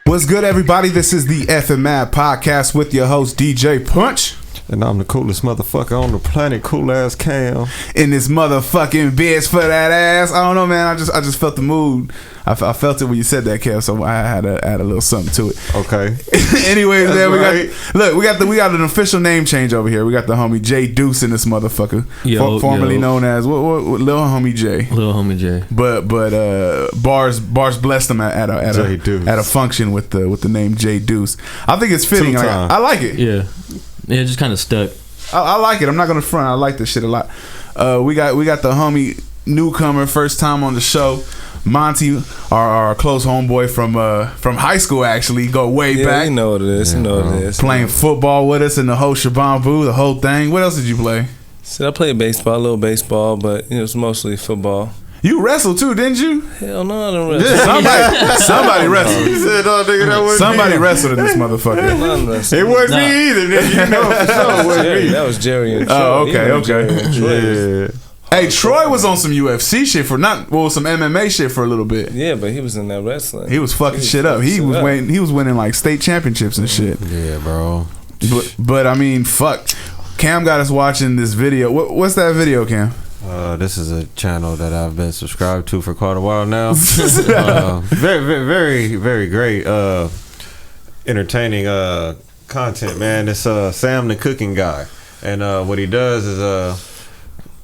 What's good, everybody? This is the F and Mad podcast with your host DJ Punch. And I'm the coolest motherfucker on the planet, cool ass Cam. In this motherfucking bitch for that ass. I don't know, man. I just felt the mood. I felt it when you said that, Cam. So I had to add a little something to it. Okay. Anyways, man, we got an official name change over here. We got the homie J Deuce in this motherfucker, formerly known as what Lil Homie J. Lil Homie J. But Bars blessed him at a function with the name J Deuce. I think it's fitting. I like it. Yeah, it just kind of stuck. I like it. I'm not gonna front. I like this shit a lot. We got the homie newcomer, first time on the show, Monte, our close homeboy from high school. Actually, go way back. You know what it is. Playing football with us in the whole shabambu, the whole thing. What else did you play? So I played baseball, a little baseball, but it was mostly football. You wrestled too, didn't you? Hell no, I don't wrestle. Somebody wrestled. He said, "Oh, nigga, that wasn't Somebody me." wrestled in this motherfucker. It wasn't me either. Nigga. You know for sure it wasn't me. That was Jerry and Troy. Oh, okay. Yeah. Hey, Troy was on some UFC shit some MMA shit for a little bit. Yeah, but he was in that wrestling. He was fucking shit up. He was winning like state championships and shit. Yeah, bro. But I mean, fuck. Cam got us watching this video. What's that video, Cam? This is a channel that I've been subscribed to for quite a while now. Very, very, very great, entertaining content, man. It's Sam the cooking guy, and what he does is,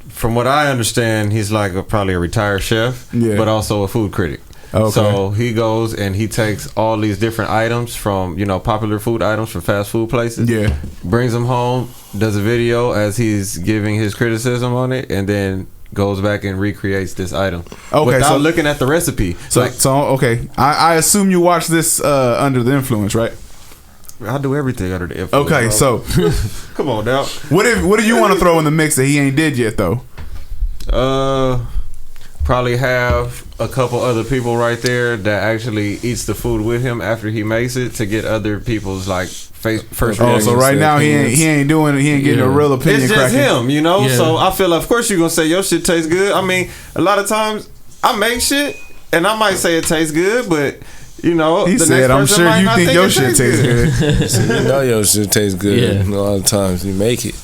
from what I understand, he's like probably a retired chef, but also a food critic. Okay. So he goes and he takes all these different items from, popular food items from fast food places. Yeah. Brings them home, does a video as he's giving his criticism on it, and then goes back and recreates this item. Okay. Without looking at the recipe. I assume you watch this under the influence, right? I do everything under the influence. Okay, bro. So come on now. What do you want to throw in the mix that he ain't did yet though? Probably have a couple other people right there that actually eats the food with him after he makes it to get other people's first. Oh, so right now he ain't getting a real opinion. It's just him, Yeah. So I feel of course you're gonna say your shit tastes good. I mean, a lot of times I make shit and I might say it tastes good, but he said, "I'm sure you think your shit tastes good." So you know your shit tastes good. Yeah. A lot of times you make it.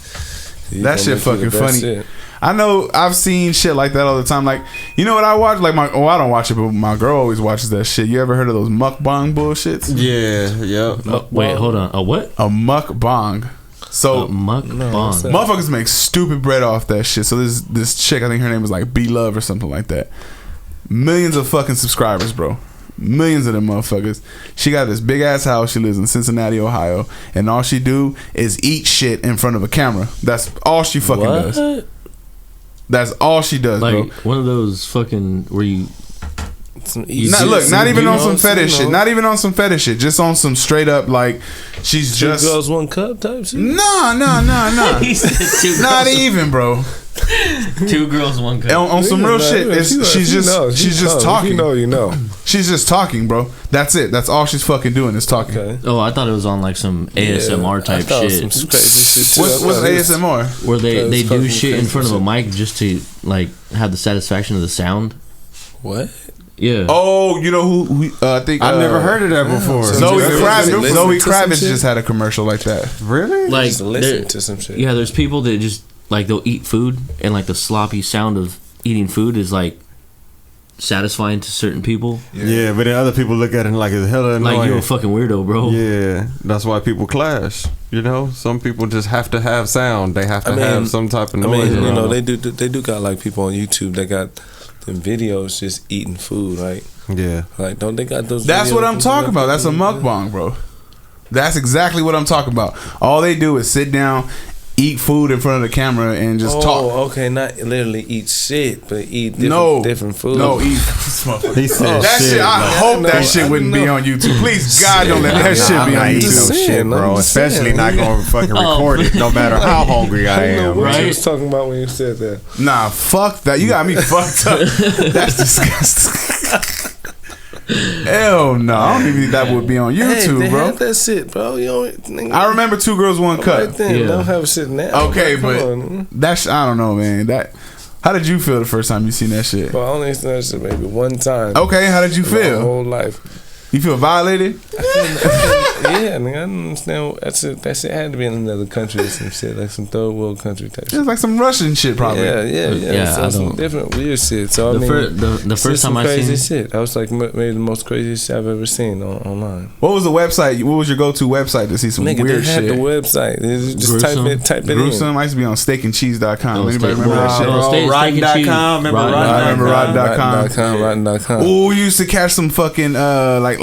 That shit fucking funny. Shit. I know I've seen shit like that all the time. Like, you know what I watch? Like I don't watch it, but my girl always watches that shit. You ever heard of those mukbang bullshits? Yeah. Wait, hold on. A what? A mukbang. So motherfuckers make stupid bread off that shit. So this chick, I think her name was like B Love or something like that. Millions of fucking subscribers, bro. Millions of them motherfuckers. She got this big ass house. She lives in Cincinnati, Ohio, and all she do is eat shit in front of a camera. That's all she fucking does. That's all she does, like, bro. One of those fucking where you not even on some fetish shit. Not even on some fetish shit. Just on some straight up like she's two just girls, one cup type shit. No. He said Not even, bro. 2 girls, 1 cup. On some real shit. She's just talking. You know. She's just talking, bro. That's it. That's all she's fucking doing is talking. Okay. Oh, I thought it was on like some ASMR type shit. What's ASMR? Where they do shit in front of a mic just to like have the satisfaction of the sound. What? Yeah. Oh, you know who I think I've never heard of that before. Zoe Kravitz just had a commercial like that. Really? Like just listen to some shit. Yeah, there's people that just like they'll eat food and like the sloppy sound of eating food is like satisfying to certain people. Yeah, but then other people look at it like it's hella annoying. Like you're a fucking weirdo, bro. Yeah, that's why people clash. Some people just have to have sound. They have to have some type of noise. They do got like people on YouTube that got them videos just eating food, right? Yeah. Like, don't they got those? That's what I'm talking about. That's a mukbang, bro. That's exactly what I'm talking about. All they do is sit down eat food in front of the camera and just talk. Oh, okay, not literally eat shit, but eat different food. No, eat. He said that shit. I hope that shit wouldn't be on YouTube. Please, God, don't let that shit be on YouTube. Shit, bro. Especially not gonna fucking record it, no matter how hungry I am. What you was talking about when you said that? Nah, fuck that. You got me fucked up. That's disgusting. Hell no, I don't even think that would be on YouTube, they bro. Have that shit, bro. I remember 2 Girls 1 Cup. Right then, Yeah. don't have shit now. Okay, bro. but that's I don't know, man. How did you feel the first time you seen that shit? Bro, I only seen that shit maybe one time. Okay, how did you feel? My whole life. You feel violated? Yeah, nigga, I don't understand. That shit had to be in another country or some shit, like some third world country type shit. It's like some Russian shit, probably. Yeah. So some different weird shit. So I mean, the first time I crazy seen shit. I was like maybe the most craziest shit I've ever seen online. What was the website? What was your go-to website to see some Nigga, weird they had shit? the website. Just type it Gruesome. in. I used to be on steakandcheese.com. Oh, Anybody remember that shit? Rotten.com. Remember Rotten.com. Rotten.com. Ooh, you used to catch some fucking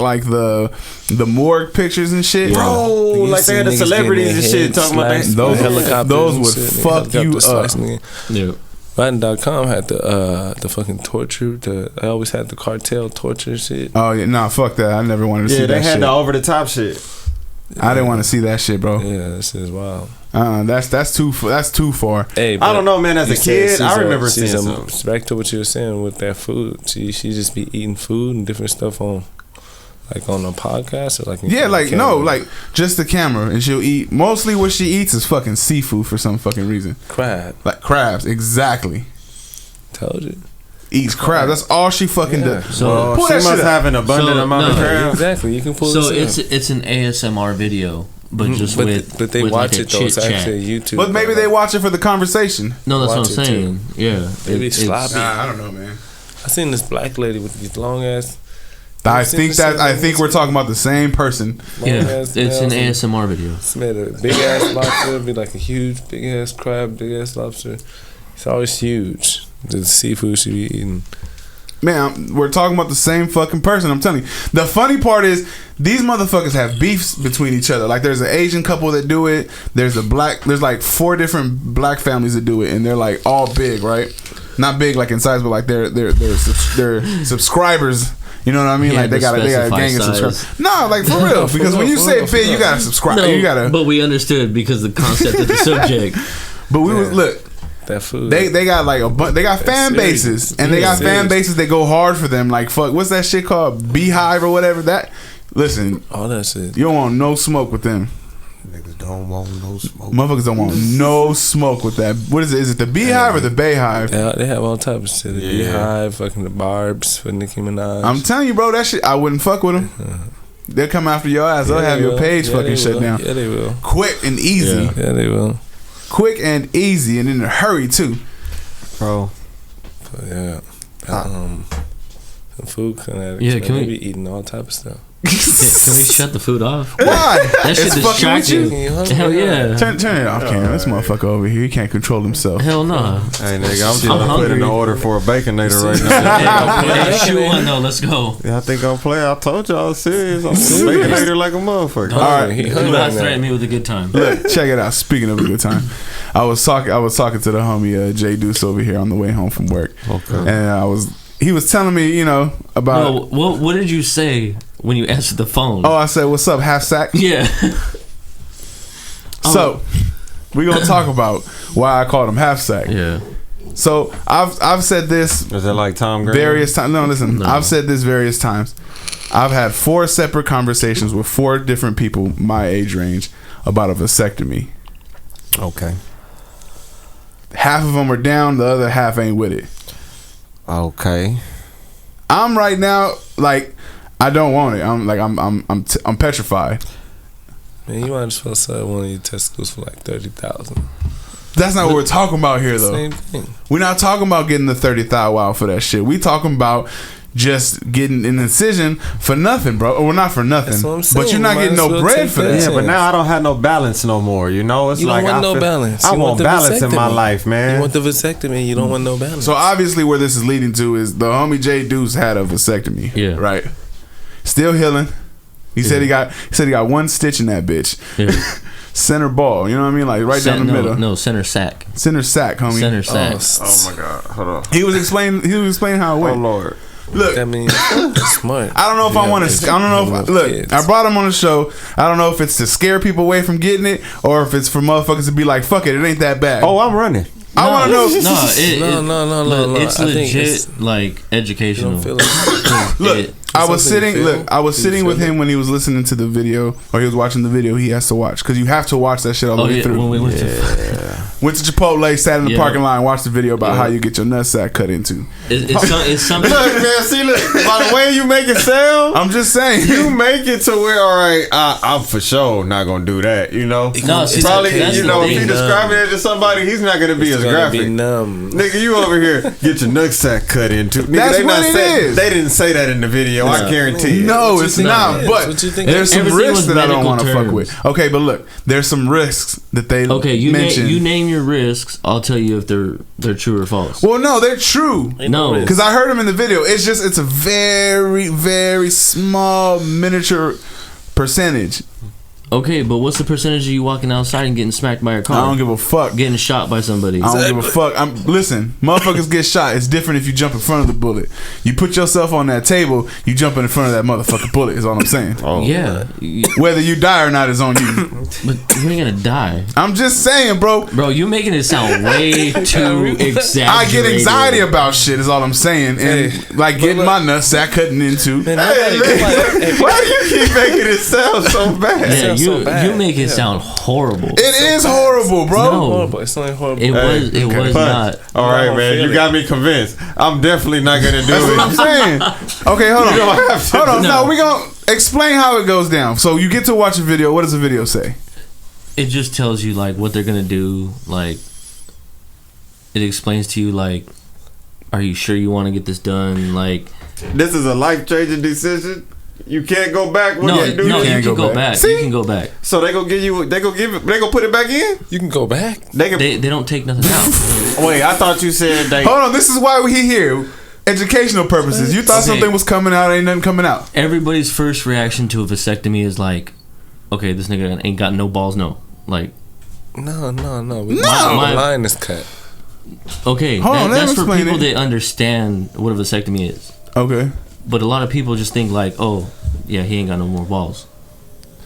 like the morgue pictures and shit. Bro, like they had the celebrities and shit talking about that. Those would fuck you up. Yeah. Rotten.com had the fucking torture. I always had the cartel torture shit. Oh yeah, nah, fuck that. I never wanted to see that shit. Yeah, they had the over the top shit. I didn't want to see that shit, bro. Yeah, this is wild. That's too far. Hey, I don't know, man. As a kid, I remember seeing some. Back to what you were saying with that food. She just be eating food and different stuff on a podcast or like just the camera, and she'll eat. Mostly what she eats is fucking seafood for some fucking reason. Crab, crabs, exactly. Told you. Eats crab. That's all she fucking does. So she must have an abundant amount of crabs. Exactly. You can pull. So it's an ASMR video, but just but they watch it though. It's actually YouTube. But maybe they watch it for the conversation. No, that's what I'm saying. Yeah, maybe sloppy. I don't know, man. I seen this black lady with these long ass. I think we're talking about the same person. Yeah, it's an ASMR video. She made a big ass lobster, be like a huge big ass crab, big ass lobster. It's always huge. The seafood she be eating. Man, we're talking about the same fucking person. I'm telling you. The funny part is these motherfuckers have beefs between each other. Like there's an Asian couple that do it. There's like 4 different black families that do it, and they're like all big, right? Not big like in size, but like they're subscribers. You know what I mean? Yeah, like they got a gang of subscribers. No, like for real. Because when you say big, you gotta subscribe. No, you gotta. But we understood because the concept of the subject. But we was look. That food. They got like they got fan bases, and they got fan bases that go hard for them. Like fuck, what's that shit called? Beehive or whatever. That listen, all that shit. You don't want no smoke with them. Niggas don't want no smoke. Motherfuckers don't want no smoke with that. What is it? Is it the Beehive or the Bayhive? Yeah, they have all types of shit. The Beehive, fucking the Barbs for Nicki Minaj. I'm telling you, bro, that shit. I wouldn't fuck with them. They'll come after your ass. They'll have your page fucking shut down. Yeah, they will. Quick and easy. Yeah, they will. Quick and easy, and in a hurry too. Bro. But yeah. Food fanatics. Yeah, can we be eating all type of stuff? Can we shut the food off? Why? That shit distracts you. Hell yeah. Turn it off, Cam. This motherfucker over here, he can't control himself. Hell no. Hey nigga, I'm trying to put in the order for a baconator right now. Hey, shoot one though. Let's go. Yeah, I think I'm playing. I told y'all I was serious. I'm baconator like a motherfucker. All right, Do not threaten me with a good time. Look, check it out. Speaking of a good time, I was talking to the homie Jay Deuce over here on the way home from work, and he was telling me, about. No, what did you say when you answered the phone? Oh, I said, "What's up, half sack?" Yeah. So, we're gonna talk about why I called him half sack. Yeah. So I've said this. Is that like Tom Green? Various times. No, listen. No. I've said this various times. I've had 4 separate conversations with 4 different people my age range about a vasectomy. Okay. Half of them are down. The other half ain't with it. Okay. I'm right now like I don't want it. I'm petrified. Man, you might as well sell one of your testicles for like 30,000. That's not what we're talking about here, though. Same thing. We're not talking about getting the 30,000 wow for that shit. We talking about just getting an incision for nothing, bro. Well, not for nothing, that's what I'm saying. But you're not getting no bread for that. Yeah, but now I don't have no balance no more. It's you like don't want no balance. I want balance in my life, man. You want the vasectomy. You don't want no balance. So obviously, where this is leading to is the homie Jay Deuce had a vasectomy. Yeah. Right. Still healing. He said he got 1 stitch in that bitch. Yeah. center ball. You know what I mean? Like right down the middle. No, center sack. Center sack, homie. Center sack. Oh my god, hold on. He was explaining how it went. Oh Lord. Look, I mean, that's smart. I don't know if I want to. I don't know. Look, I brought him on the show. I don't know if it's to scare people away from getting it or if it's for motherfuckers to be like, "Fuck it, it ain't that bad." Oh, I'm running. I want to know. No. It's legit, like educational. Look, I was sitting with him when he was listening to the video or he was watching the video. He has to watch because you have to watch that shit all the way through. When we went went to Chipotle, sat in the parking lot, and watched the video about how you get your nutsack cut into. It's something. Look, man, see, by the way you make it sound, I'm just saying, you make it to where, all right, I'm for sure not gonna do that. You know, no, probably if you describe it to somebody, he's not gonna be as graphic. Be numb. Nigga, you over here get your nutsack cut into. Nigga, That's what it is. They didn't say that in the video. I guarantee you. No, it's not. But there's some risks that I don't want to fuck with. Okay, but look, there's some risks that they mentioned. You name your risks. I'll tell you if they're true or false. Well, no, they're true. No, because I heard them in the video. It's a very, very small miniature percentage. Okay, but what's the percentage of you walking outside and getting smacked by your car? I don't give a fuck. Getting shot by somebody. I don't give a fuck. Listen, motherfuckers get shot. It's different if you jump in front of the bullet. You put yourself on that table, you jump in front of that motherfucking bullet is all I'm saying. Oh, yeah. Whether you die or not is on you. But you ain't gonna die. I'm just saying, bro. Bro, you making it sound way too exaggerated. I get anxiety about shit is all I'm saying. And like getting my nutsack cutting into. Man, why do you keep making it sound so bad? Yeah, you make it sound horrible. It is horrible, bro. No, horrible. It's not horrible. It was not. All right, man. You got me convinced. I'm definitely not gonna do That's it. what I'm saying. Okay, hold on. Hold on. No, we gonna explain how it goes down. So you get to watch a video. What does the video say? It just tells you like what they're gonna do. Like it explains to you like, are you sure you want to get this done? Like this is a life-changing decision. You can't go back when you do. No, you can go back. See? You can go back. So they gonna give you. They gonna put it back in. You can go back. They don't take nothing out. Wait, I thought you said they. Hold on. This is why we here. Educational purposes. You thought something was coming out. Ain't nothing coming out. Everybody's first reaction to a vasectomy is like, okay, this nigga ain't got no balls. No, like. No. My line is cut. Okay, that's for people that understand what a vasectomy is. Okay. But a lot of people just think like, oh, yeah, he ain't got no more balls.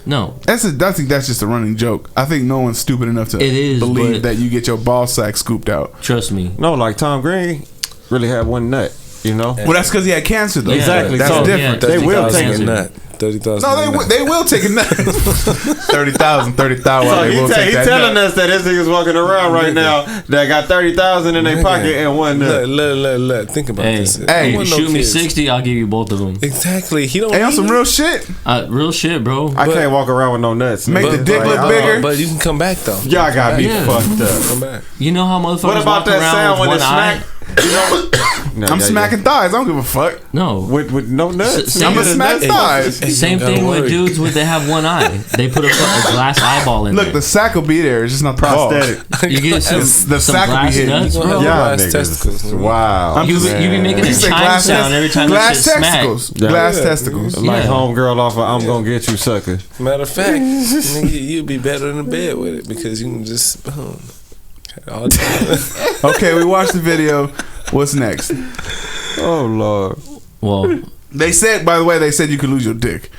No, I think that's just a running joke. I think no one's stupid enough to believe that you get your ball sack scooped out. Trust me. No, like Tom Green really had one nut. You know. Well, that's because he had cancer though. Yeah, exactly. That's different. They will take a nut. 30,000. No, they will take a nut. 30,000. So he's telling us that this nigga's walking around right now that got 30,000 in their pocket and one nut. Look. Think about this. Hey, you shoot me 60, I'll give you both of them. Exactly. He don't. Hey, on some real shit. Real shit, bro. I can't walk around with no nuts. Make the dick look bigger. But you can come back though. Y'all got me fucked up. Come back. You know how motherfuckers What about walk that around sound with when one it eye? smack? You know, I'm smacking thighs. I don't give a fuck. No. With no nuts. I'm gonna smack thighs. Same thing with dudes that have one eye. They put a glass eyeball in Look, there. the sack will be there. It's just not the prosthetic. You get some sack will be glass hidden. nuts, bro. Yeah, testicles. Wow. You be making a chime sound every time that shit smacks. Glass testicles. Like homegirl off of I'm gonna get you sucker. Matter of fact, nigga, you'd be better in the bed with it because you can just Okay, we watched the video. What's next? Oh Lord. Well, they said, by the way, you could lose your dick.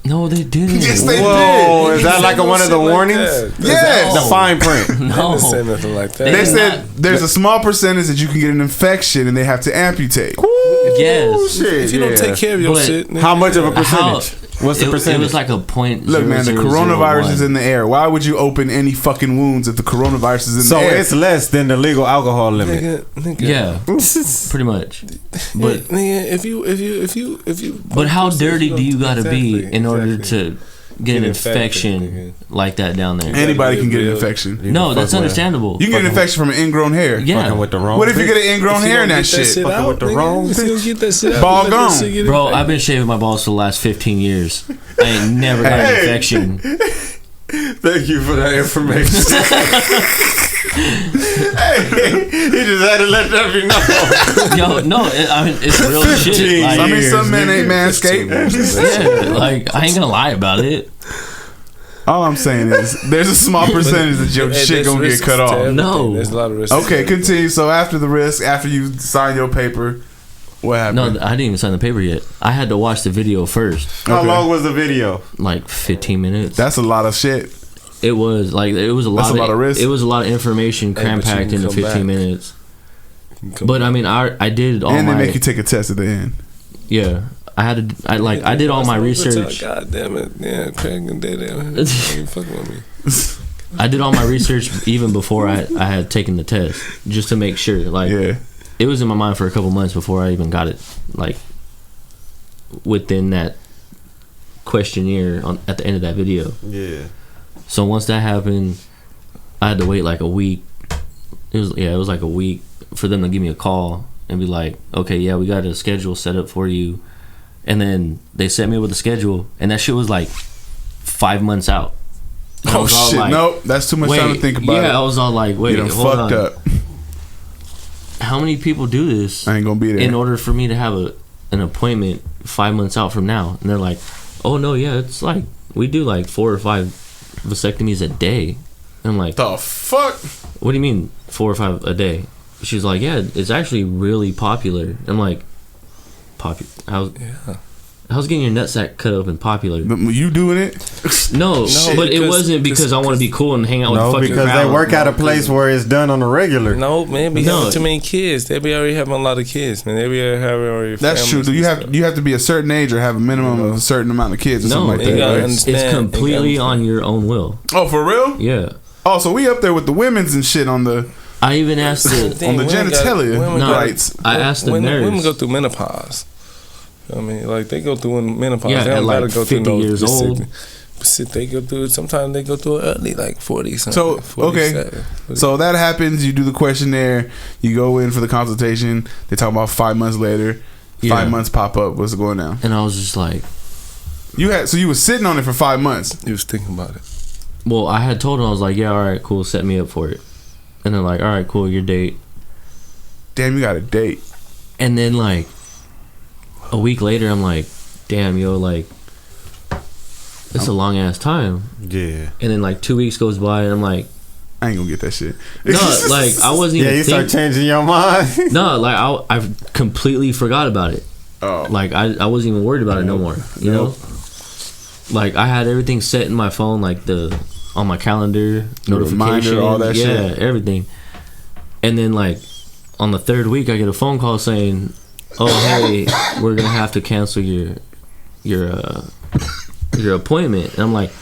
No, they didn't. Yes, they Whoa, did. Is that like one of the warnings? Yes. The fine print. No. They didn't say nothing like that. They said there's a small percentage that you can get an infection and they have to amputate. Yes. Shit, if you don't take care of your shit, how much of a percentage? What's the percentage? It was like a point. Look, man, the coronavirus is in the air. Why would you open any fucking wounds if the coronavirus is in the air? So it's less than the legal alcohol limit. Nigga. Yeah, pretty much. But nigga, if you. But how dirty do you gotta be in order to get an infection like that down there? Anybody can get an infection. No, that's understandable. You can get an infection from an ingrown hair. Yeah. With the wrong what if you get an ingrown hair in that shit? With the wrong ball gone. Bro, I've been shaving my balls for the last 15 years. I ain't never got an infection. Thank you for that information. Hey, he just had to let that be known. Yo, no, I mean it's real shit. Like, I mean, some men ain't manscaped. Yeah, like I ain't gonna lie about it. All I'm saying is there's a small percentage that your shit gonna get cut off. No, there's a lot of risk. Okay, continue. So after the risk, after you sign your paper, what happened? No, I didn't even sign the paper yet. I had to watch the video first. How long was the video? Like 15 minutes. That's a lot of shit. It was like it was a lot of risk. It was a lot of information cram packed into 15 minutes. But I mean, I did all my. And they make you take a test at the end. Yeah. I did all my research. God damn it! Yeah, Craig and Daddy, fucking with me. I did all my research even before I had taken the test, just to make sure. Like, it was in my mind for a couple months before I even got it. Like, within that questionnaire at the end of that video. Yeah. So once that happened, I had to wait like a week. It was like a week for them to give me a call and be like, "Okay, yeah, we got a schedule set up for you." And then they set me up with a schedule, and that shit was like 5 months out. Oh shit! Like, nope, that's too much time to think about it. Yeah, I was all like, "Wait, hold fucked on. up." How many people do this? I ain't gonna be there. In order for me to have an appointment 5 months out from now, and they're like, "Oh no, yeah, it's like we do like 4 or 5 vasectomies a day." And I'm like, "The fuck? What do you mean 4 or 5 a day?" She's like, "Yeah, it's actually really popular." I'm like, "Popular? How's getting your nutsack cut open popular?" But you doing it? No, but it wasn't because I want to be cool and hang out with the fucking crowd. No, because they work at a place where it's done on a regular. No, man, we have too many kids. They be already having a lot of kids, man. They be having already. That's true. Do you have to be a certain age or have a minimum of a certain amount of kids or something like that? Right? It's completely on your own will. Oh, for real? Yeah. Oh, so we up there with the women's and shit on the. I even asked on the genitalia rights. I asked the nurse. Women go through menopause. I mean, like they go through menopause. Yeah, they don't like gotta go 50 through years old. They go through. Sometimes they go through early, like 40 something. So 47. So that happens. You do the questionnaire. You go in for the consultation. They talk about 5 months later. 5 months pop up. What's going on? And I was just like, you were sitting on it for 5 months. You was thinking about it. Well, I had told them, I was like, yeah, all right, cool, set me up for it. And they're like, all right, cool, your date. Damn, you got a date. And then like a week later, I'm like, damn, yo, like it's a long ass time. Yeah. And then like 2 weeks goes by, and I'm like, I ain't gonna get that shit. No, like I wasn't even. Yeah, you start changing your mind. No, like I completely forgot about it. Oh. Like I wasn't even worried about it no more. You know. Like I had everything set in my phone, like on my calendar, notification, reminder, all that shit. Yeah, everything. And then like on the 3rd week, I get a phone call saying, "Oh, hey, we're gonna have to cancel your appointment." And I'm like,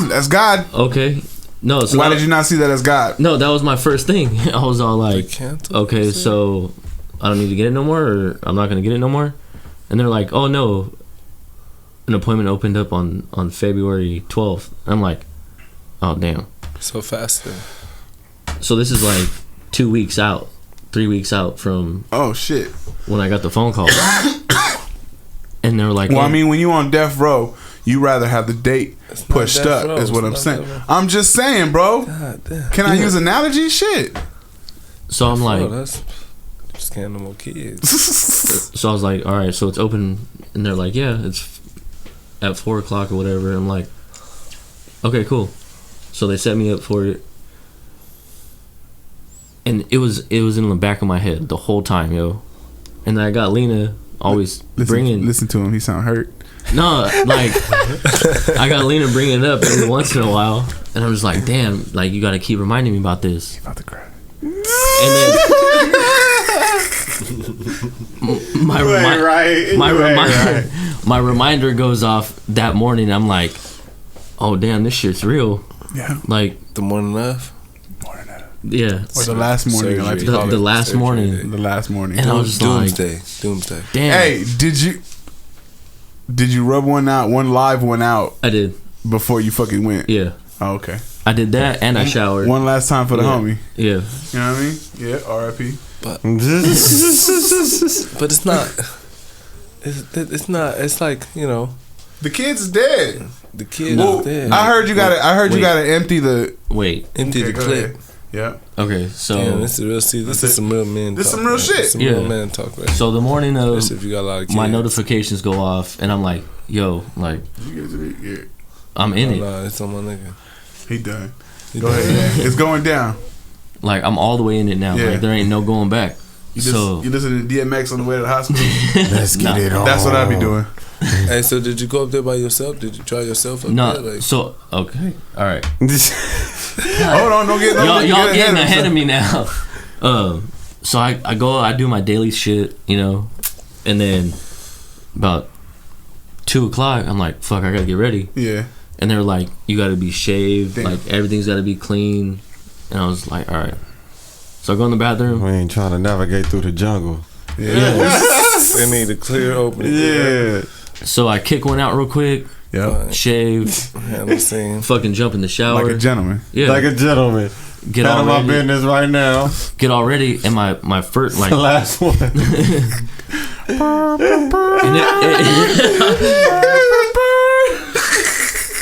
"That's God." Okay. No. So why did you not see that as God? No, that was my first thing. I was all like, "Okay, so I don't need to get it no more, or I'm not gonna get it no more." And they're like, "Oh no, an appointment opened up on February 12th." I'm like, "Oh damn." So fast then. So this is like 2 weeks out, 3 weeks out from shit when I got the phone call. And they were like, well, I mean, when you on death row, you rather have the date pushed up is what I'm saying. I'm just saying, bro. Can I use analogy? Shit. So I'm like, that's scamming more kids. So I was like, all right, so it's open. And they're like, yeah, it's at 4 o'clock or whatever. I'm like, okay, cool. So they set me up for it. And it was in the back of my head the whole time, yo. And then I got Lena always bringing. Listen to him. He sound hurt. No, like I got Lena bringing it up every once in a while, and I'm just like, damn, like you got to keep reminding me about this. About to cry. And then my reminder goes off that morning. I'm like, oh damn, this shit's real. Yeah. Like the morning of. Yeah. Or the last morning. I like to call it. The last morning. The last morning. And I was just Doomsday. Damn. Hey, did you rub one live one out? I did. Before you fucking went? Yeah. Oh, okay. I did that and I showered. One last time for the homie. Yeah. You know what I mean? Yeah, R.I.P. But it's not. It's not. It's like, you know. The kid's dead. The kid is dead. I heard you gotta empty the the clip. Yeah. Okay, so this is real. See, this is some real men. This is some real shit. Some real man talk. Right? So the morning of, if you got a lot of kids. My notifications go off, and I'm like, "Yo, like, I'm in it. Nah, it's on my nigga. He done. Go ahead, man. It's going down. Like, I'm all the way in it now. Yeah. Like, there ain't no going back. You So listen to DMX on the way to the hospital. Let's get it on. That's what I be doing. Hey, so did you go up there by yourself? Did you try yourself up no. there? Like, So okay, all right. Hold on, don't get Y'all get getting ahead himself. of me now. So I go, I do my daily shit, you know, and then about 2:00, I'm like, fuck, I gotta get ready. Yeah. And they're like, you gotta be shaved, Damn. like everything's gotta be clean. And I was like, all right. So I go in the bathroom. We ain't trying to navigate through the jungle. Yeah. they need a clear opening. Yeah. So I kick one out real quick, Yep. shave, I'm saying. fucking jump in the shower. Like a gentleman. Yeah. Like a gentleman. Get Out all of my ready. business right now. Get all ready. And my first, like, The last one. and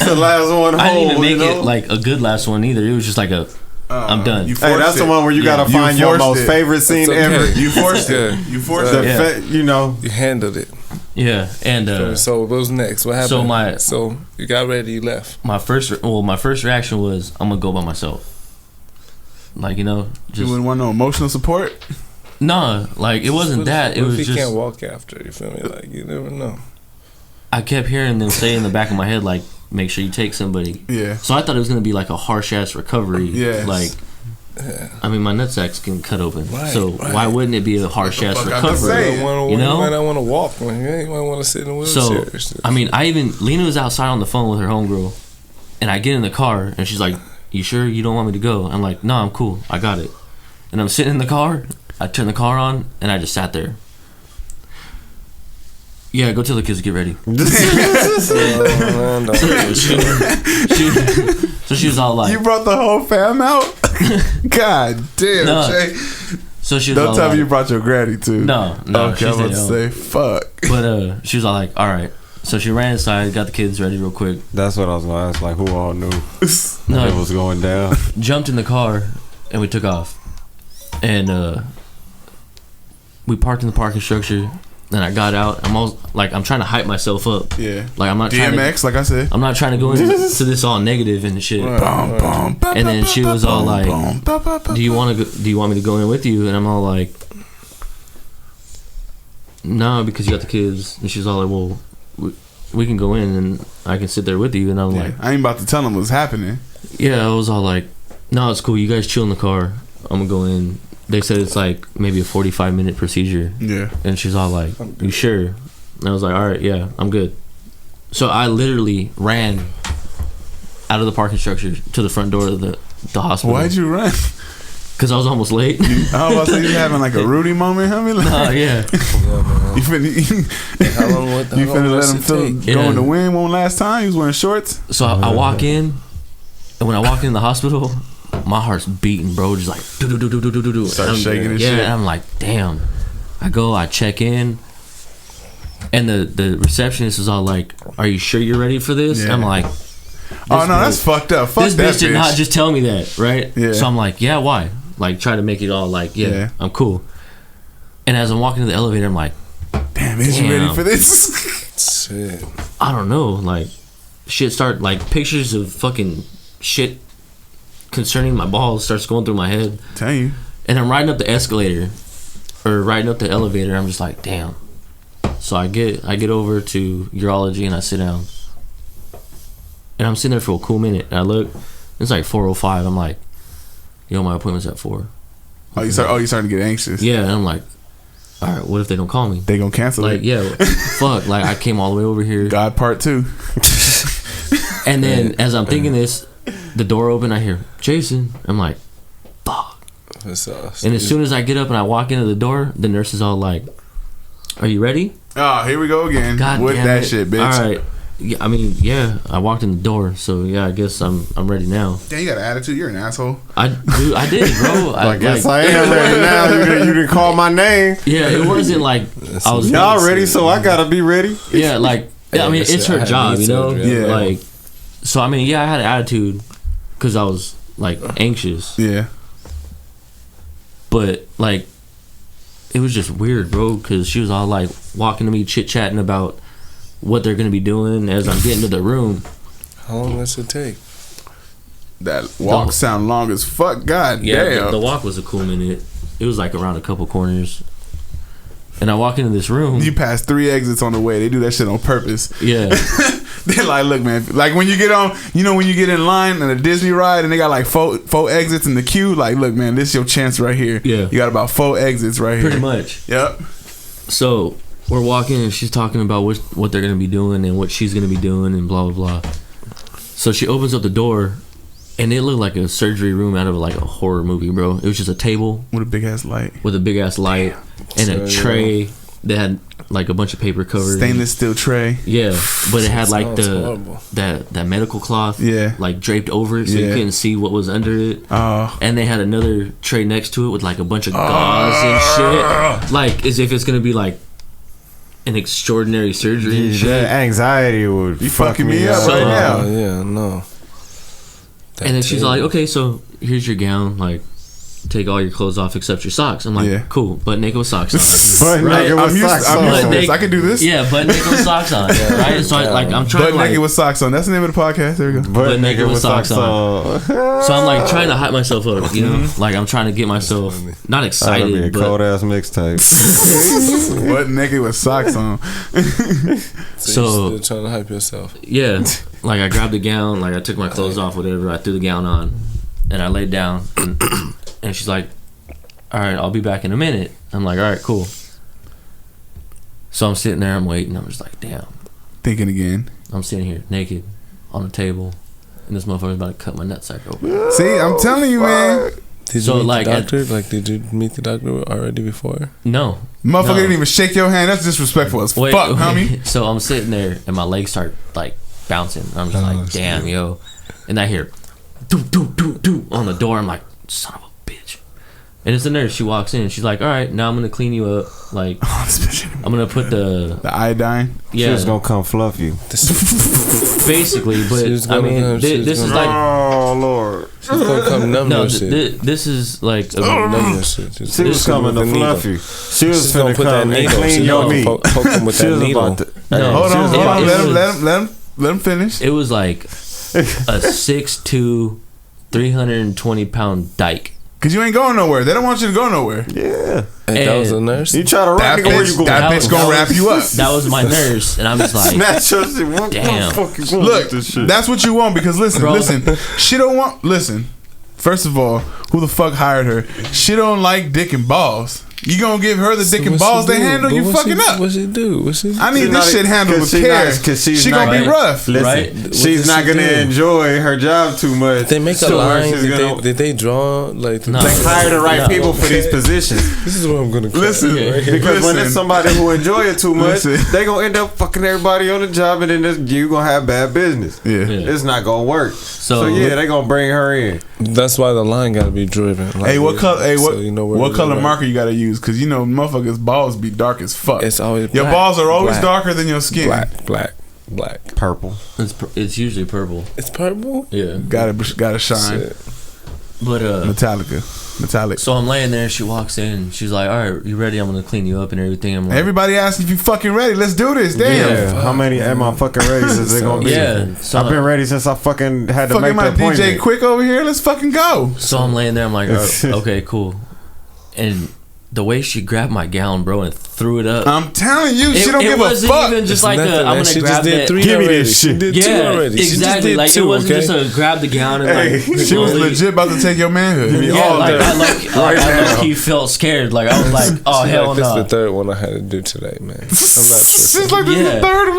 The last one. I didn't even whole, make you know? it like a good last one either. It was just like a, I'm done. You Hey, forced that's it. the one where you Yeah. gotta You find your forced most it. favorite scene okay. ever. You forced it. Yeah. You forced The it. Yeah. you know. You handled it. Yeah, and So what was next? What happened? So So you got ready, you left. my first reaction was, I'm gonna go by myself. Like, you know, You just wouldn't want no emotional support. no, like it wasn't What that. if- It what was if he just can't walk after. You feel me? Like you never know. I kept hearing them say in the back of my head, like, make sure you take somebody. Yeah. So I thought it was gonna be like a harsh ass recovery. Yes. Like, I mean, my nutsack's can cut open. Right, So right. why wouldn't it be a harsh ass fuck I just recovery? say? You, wanna, You know? you might not want to walk. Man. You might want to sit in a So wheelchair. I mean, Lena was outside on the phone with her homegirl, and I get in the car, and she's like, "You sure you don't want me to go?" I'm like, "No, I'm cool. I got it." And I'm sitting in the car. I turn the car on, and I just sat there. Yeah, go tell the kids to get ready. So she was all like, You brought the whole fam out? God damn, No. Jay. so she was Don't all tell like, me you brought your granny too. No, Okay, she I'm about said to no. say, fuck. But she was all like, all right. So she ran inside, got the kids ready real quick, That's what I was gonna ask. Like, who all knew No. it was going down? jumped in the car, and we took off. And we parked in the parking structure. Then I got out. I'm trying to hype myself up. Yeah. Like I'm not trying DMX, like I said. I'm not trying to go into this all negative and shit. Bum, bum, ba, And then ba, she ba, was all bum, like, bum, ba, ba, ba, Do you want me to go in with you? And I'm all like, no, because you got the kids. And she's all like, well, we can go in and I can sit there with you. And I'm Yeah, like, I ain't about to tell him what's happening. yeah. I was all like, no, it's cool. You guys chill in the car. I'm gonna go in. They said it's like maybe a 45-minute procedure. Yeah. And she's all like, you sure? And I was like, all right, yeah, I'm good. So I literally ran out of the parking structure to the front door of the hospital. Why'd you run? Because I was almost late. I was about to say you having like a Rudy moment, homie. Like, Oh, yeah. you finna, How long? What the you hell finna long let does him it feel take? Yeah. going to win one last time? He was wearing shorts. So I walk in, and when I walk in the hospital, my heart's beating, bro. Just like, do. Start shaking and yeah, shit. and I'm like, damn. I go, I check in, and the receptionist is all like, are you sure you're ready for this? Yeah. I'm like, Oh no, that's fucked up. Fuck this that bitch did not just tell me that, right? Yeah. So I'm like, yeah, why? Like, try to make it all like, yeah, I'm cool. And as I'm walking to the elevator, I'm like, Damn, is you ready for this? Shit. I don't know, like, shit start, like, pictures of fucking shit concerning my balls starts going through my head. Tell you. And I'm riding up the escalator, or riding up the elevator, I'm just like, damn. So I get over to urology and I sit down. And I'm sitting there for a cool minute. And I look, it's like 4:05. I'm like, yo, my appointment's at 4. Oh, you starting to get anxious. Yeah, and I'm like, all right, what if they don't call me? They gonna cancel Like, it. yeah, fuck. Like, I came all the way over here. God Part 2. And then as I'm thinking this, the door open, I hear, Jason. I'm like, fuck. That's And as soon as I get up and I walk into the door, the nurse is all like, are you ready? Oh, here we go again. God with damn that it. shit, bitch. All right. Yeah, I mean, yeah, I walked in the door, so yeah, I guess I'm ready now. Damn, you got an attitude. You're an asshole. I did, bro. I guess I am ready now. You didn't call my name. Yeah, it wasn't like I was. Y'all ready, so I gotta be ready. Yeah, like I mean, it's her job, you know. Yeah. Like, so I mean, yeah, I had an attitude because I was like anxious, Yeah. but like it was just weird, bro. Because she was all like walking to me, chit chatting about what they're gonna be doing as I'm getting to the room. How long does it take? That walk sound long as fuck. God damn. The walk was a cool minute. It was like around a couple corners. And I walk into this room. You pass 3 exits on the way. They do that shit on purpose. Yeah. They're like, look, man. Like when you get on, when you get in line in a Disney ride and they got like four exits in the queue. Like, look, man, this is your chance right here. Yeah. You got about 4 exits right here. Pretty much. Yep. So we're walking and she's talking about what they're gonna be doing and what she's gonna be doing and blah blah blah. So she opens up the door. And it looked like a surgery room out of like a horror movie, bro. It was just a table with a big ass light, and a tray that had like a bunch of paper covers, stainless steel tray. Yeah, but it had like that medical cloth, like draped over it, so you couldn't see what was under it. Oh, and they had another tray next to it with like a bunch of gauze and shit, like as if it's gonna be like an extraordinary surgery. And shit. That anxiety would be fucking me up right now. Yeah, no. And then she's like, okay, so here's your gown. Like, take all your clothes off except your socks. I'm like, cool, butt naked with socks on. Right? I'm used to this. I can do this. Yeah, butt naked with socks on. Right? So I'm trying butt naked with socks on. That's the name of the podcast. There we go. Butt naked with socks on. So I'm like trying to hype myself up, you know? Like I'm trying to get myself not excited. That'd be a cold ass mixtape. Butt naked with socks on. So you're still trying to hype yourself. Yeah. Like I grabbed the gown, like I took my clothes off, whatever. I threw the gown on, and I laid down. And she's like, "All right, I'll be back in a minute." I'm like, "All right, cool." So I'm sitting there, I'm waiting. I'm just like, "Damn." Thinking again. I'm sitting here naked on a table, and this motherfucker's about to cut my nutsack open. See, I'm telling you, man. Did you meet the doctor? Did you meet the doctor already before? No. Motherfucker didn't even shake your hand. That's disrespectful as fuck, homie. So I'm sitting there, and my legs start like bouncing. I'm just like, damn, yo. And I hear doo doo doo doo on the door. I'm like, son of a bitch. And it's the nurse. She walks in. She's like, all right, now I'm gonna clean you up. Like, I'm gonna put the iodine. Yeah, she's gonna come fluff you. Basically, but I mean, this is like, oh Lord, she's gonna come numb your shit. This is like numb your shit. She was coming to fluff you. She was finna come and clean your meat. Poke him with that needle. Hold on. Let him finish. It was like a 6'2", 320-pound dyke. Cause you ain't going nowhere. They don't want you to go nowhere. Yeah. And that was a nurse. You try to rap, nigga, where you going? That bitch gonna wrap you up. That was my nurse, and I'm just like, damn. Look, that's what you want. Because listen, she don't want. Listen, first of all, who the fuck hired her? She don't like dick and balls. You gonna give her the dick and balls to handle? You fucking up. What she do? I need this shit handled with care. She gonna be rough. Listen, she's not gonna enjoy her job too much. They make a line. Did they draw like? They hire the right people for these positions. This is what I'm gonna listen. Because when it's somebody who enjoy it too much, they gonna end up fucking everybody on the job, and then you gonna have bad business. Yeah, it's not gonna work. So yeah, they gonna bring her in. That's why the line gotta be driven. Hey, what color? Hey, what color marker you gotta use? Because motherfuckers' balls be dark as fuck. It's always your balls are always darker than your skin. Black, purple. It's usually purple. It's purple. Yeah, gotta shine. Shit. But metallic. So I'm laying there. She walks in. She's like, "All right, you ready? I'm gonna clean you up and everything." I'm like, everybody asks if you fucking ready. Let's do this. Damn. Yeah. How many am I fucking ready? Is it gonna be? Yeah. So I've been ready since I fucking had to fucking make the appointment. DJ Quick over here. Let's fucking go. So I'm laying there. I'm like, okay, cool. And the way she grabbed my gown, bro, and threw it up. I'm telling you, she don't give a fuck. It wasn't even just like I'm gonna grab that. Give me this shit. She did 2 already. Exactly. Like it wasn't just a grab the gown and like. She was legit about to take your manhood. Yeah, like I low-key felt scared. Like I was like, oh hell no. This is the third one I had to do today, man. I'm not She's like, this is the third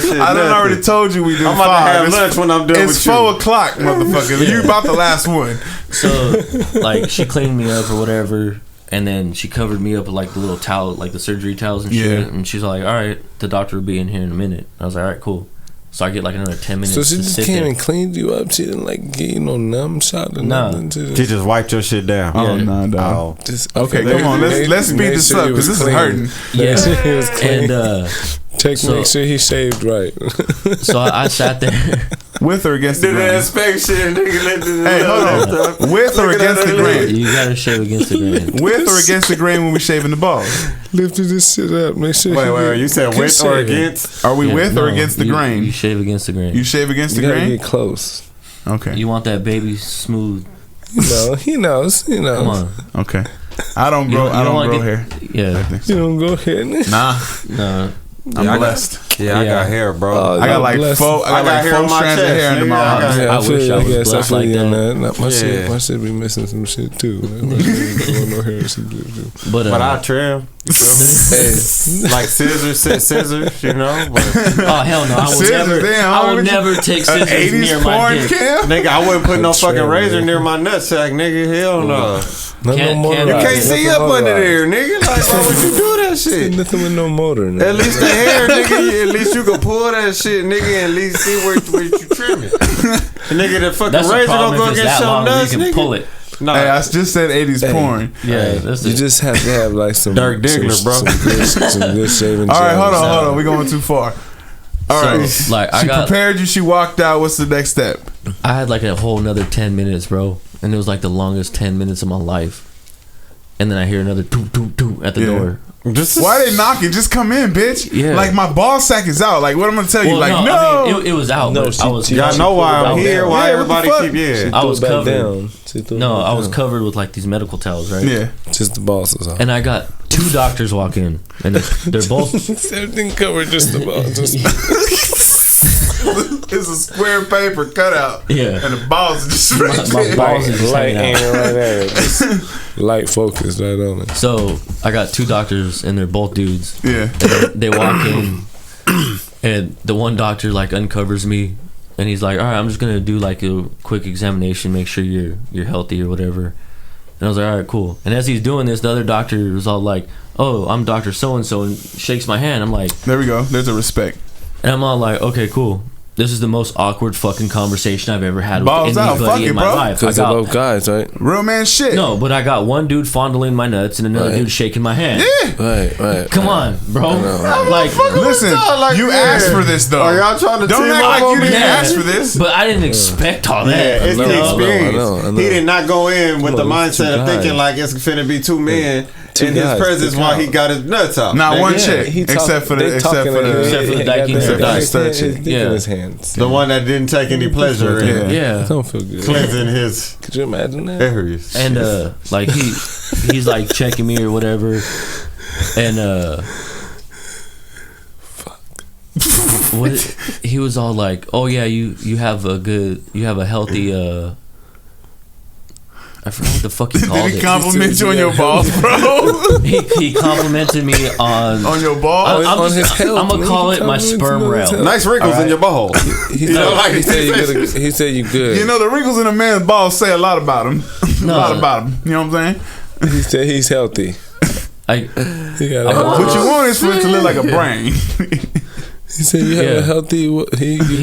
one. I done already told you we do 5. I'm about to have lunch when I'm done with you. It's 4 o'clock, motherfucker. You about the last one. So like she cleaned me up or whatever. And then she covered me up with like the little towel, like the surgery towels and shit. And she's like, all right, the doctor will be in here in a minute. I was like, all right, cool. So I get like another 10 minutes. So she just came and cleaned you up. She didn't like give you no numb shot or nothing. She just wiped your shit down. Oh, no, dog. Okay, come on. Let's speed this up because this is hurting. Yeah. And make sure he shaved right. So I sat there. With or against the grain? Inspection, nigga. Hey, hold on. With or against the grain? You gotta shave against the grain. With or against the grain when we shaving the balls? Lifted this shit up. Make sure. Wait. You said with or against? Are we with or against the grain? You shave against the grain. You shave against the You gotta grain? get close. Okay. You want that baby smooth. No, he knows. He knows. Come on. Okay. I don't grow hair. Yeah. You don't go ahead. Nah. No. I'm blessed. Yeah, I got hair, bro. I got like four strands of hair under my arms. I wish I was blessed like that. My shit be missing some shit too. My shit no hair too. But I trim. Like scissors, you know. But, oh hell no! I would never take scissors near my dick. Nigga, I wouldn't put no fucking razor near my nutsack, nigga. Hell no. You can't see up under there, nigga. Like, why would you do that shit? Nothing with no motor. Nigga. At least the hair, nigga. At least you can pull that shit, nigga, and at least see where you trim it. Nigga, the fucking razor don't go against your nuts, nigga. You can pull it. No, hey, I just said 80s porn. Yeah, you just have to have like some Dirk Diggler, bro. Some good shaving. All right, hold on. We're going too far. All right, like she prepared you. She walked out. What's the next step? I had like a whole another 10 minutes, bro, and it was like the longest 10 minutes of my life. And then I hear another doo at the door. Why they knocking? Just come in, bitch. Yeah. Like my ball sack is out. Like what I'm gonna tell you? Like no. I mean, it was out. No, y'all know why I'm here. Why everybody keep I was covered. I was covered with like these medical towels, right? Yeah. Just the balls was out. And I got 2 doctors walk in, and they're both everything covered. Just the balls. It's a square paper cutout. Yeah. And the balls are just right my balls are just light aiming right at it. Just light focus right on it. So I got 2 doctors and they're both dudes. Yeah. They walk in and the one doctor like uncovers me and he's like, all right, I'm just gonna do like a quick examination, make sure you're healthy or whatever. And I was like, all right, cool. And as he's doing this, the other doctor was all like, oh, I'm Dr. So-and-so, and shakes my hand. I'm like, there we go. There's a respect. And I'm all like, okay, cool. This is the most awkward fucking conversation I've ever had with anybody in my life. Because they're both guys, right? Real man shit. No, but I got one dude fondling my nuts and another dude shaking my hand. Yeah. Right. Come on, bro. Like, listen, you asked for this, though. Are y'all trying to don't act like you didn't ask for this. But I didn't expect all that. Yeah, it's the experience. I know. He did not go in with the mindset of thinking like it's finna be 2 men in his presence while he got his nuts out. Not one chick, except for the hands. The one that didn't take any pleasure in. Yeah, don't feel good. Cleansing his. Could you imagine that? Areas. And like he's like checking me or whatever, and what he was all like, oh yeah, you have a healthy I forgot what the fuck he called it. Did he compliment you on your balls, bro? he complimented me on your balls. I'm gonna call it my sperm rail. Nice wrinkles in your butthole. He said you good. You know the wrinkles in a man's balls say a lot about him. A lot about him. You know what I'm saying? He said he's healthy. What you want is for it to look like a brain. He said you have a healthy. You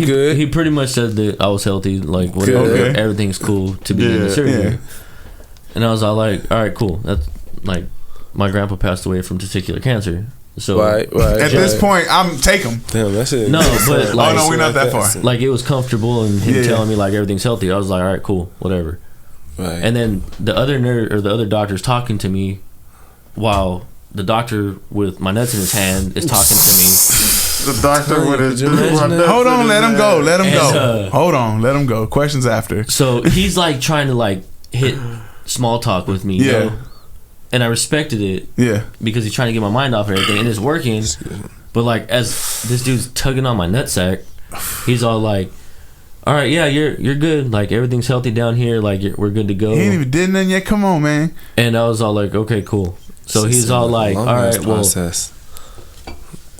good. He pretty much said that I was healthy. Like whatever, everything's cool to be in the surgery. Yeah. And I was all like, all right, cool. That's like my grandpa passed away from testicular cancer. So right. At this point, I'm take him. Damn, that's it. No, but like, oh no, we're not that far. Like it was comfortable and him telling me like everything's healthy. I was like, all right, cool, whatever. Right. And then the other nurse or the other doctor's talking to me while the doctor with my nuts in his hand is talking to me. The doctor with his hold on, let him go. Let him go. Hold on, let him go. Questions after. So he's like trying to like hit small talk with me, you know? And I respected it, because he's trying to get my mind off everything, and it's working. But like as this dude's tugging on my nutsack, he's all like, "All right, yeah, you're good. Like everything's healthy down here. Like we're good to go." He ain't even did nothing yet. Come on, man. And I was all like, "Okay, cool." So he's all like, "All right, well."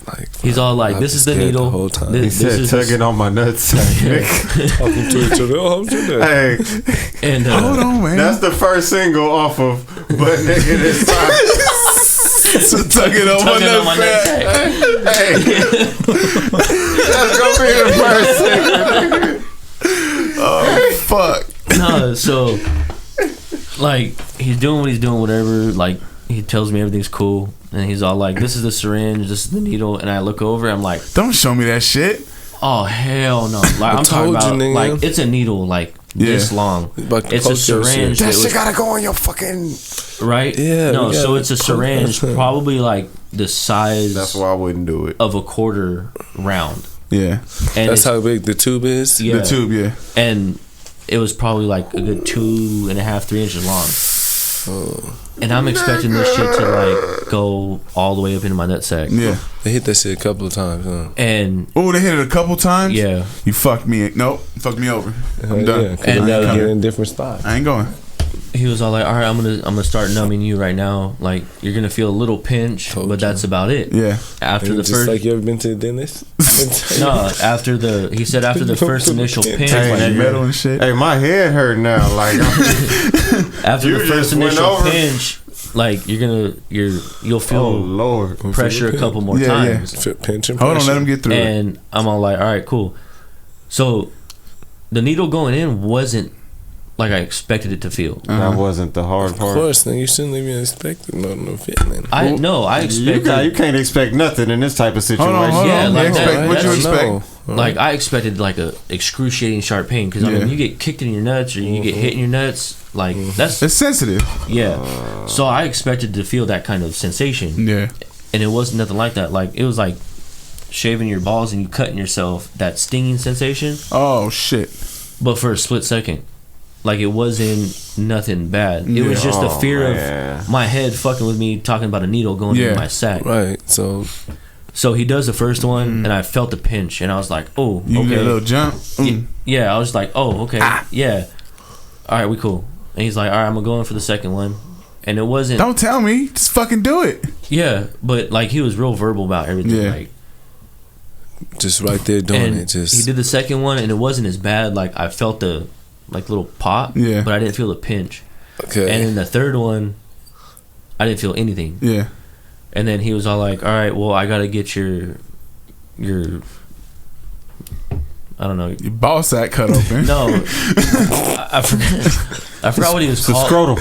Like, he's all like, "This is the needle." The whole time. He said, "Tugging on my nutsack." Talking to each other. Hey, and hold on, man. That's the first single off of "But Nigga This Time." So tugging on my nutsack. Hey, that's gonna be the first single. Oh fuck. No, so like he's doing what he's doing, whatever. Like he tells me everything's cool. And he's all like, "This is the syringe, this is the needle." And I look over, I'm like, "Don't show me that shit." Oh hell no! Like I'm talking about, like it's a needle, like this long. It's a syringe. That shit gotta go in your fucking... Right? Yeah. No, so it's a syringe probably like the size... That's why I wouldn't do it. ...of a quarter round. Yeah. And that's how big the tube is? Yeah. The tube, yeah. And it was probably like a good 2.5, 3 inches long. And I'm expecting this shit to like go all the way up into my nutsack. Yeah. They hit that shit a couple of times, huh? And they hit it a couple times? Yeah. You fucked me. Nope. Fucked me over. I'm done. Yeah, and now you're in different spots. I ain't going. He was all like, all right, I'm gonna start numbing you right now. Like, you're gonna feel a little pinch, but that's about it. Yeah. After the just first, like you ever been to the dentist? no, he said after the first initial pinch, Like metal and shit. Hey, my head hurt now. Like, after the first initial pinch, like you'll feel pressure a couple more times. Pinch and pressure. Hold on, let him get through it. And I'm all like, all right, cool. So the needle going in wasn't like I expected it to feel. That wasn't the hard part. Of course, then you shouldn't even expect no feeling. I expected. You can't expect nothing in this type of situation. Hold on. Like What you expect? Like I expected like a excruciating sharp pain because I mean you get kicked in your nuts or you get hit in your nuts, like it's sensitive. Yeah. So I expected to feel that kind of sensation. Yeah. And it wasn't nothing like that. Like it was like shaving your balls and you cutting yourself, that stinging sensation. Oh shit. But for a split second. Like it wasn't nothing bad. It was just the fear of my head fucking with me, talking about a needle going in my sack. Right. So he does the first one, and I felt the pinch, and I was like, "Oh, okay." You get a little jump. Yeah, I was like, "Oh, okay, yeah, all right, we cool." And he's like, "All right, I'm gonna go in for the second one," and it wasn't. Don't tell me, just fucking do it. Yeah, but like he was real verbal about everything. Yeah. Like, just right there doing it. Just he did the second one, and it wasn't as bad. Like I felt the little pop, but I didn't feel the pinch. Okay. And in the third one, I didn't feel anything. Yeah. And then he was all like, "All right, well, I gotta get your, I don't know, your ball sack cut open." No, I forgot what he was called. Scrotum.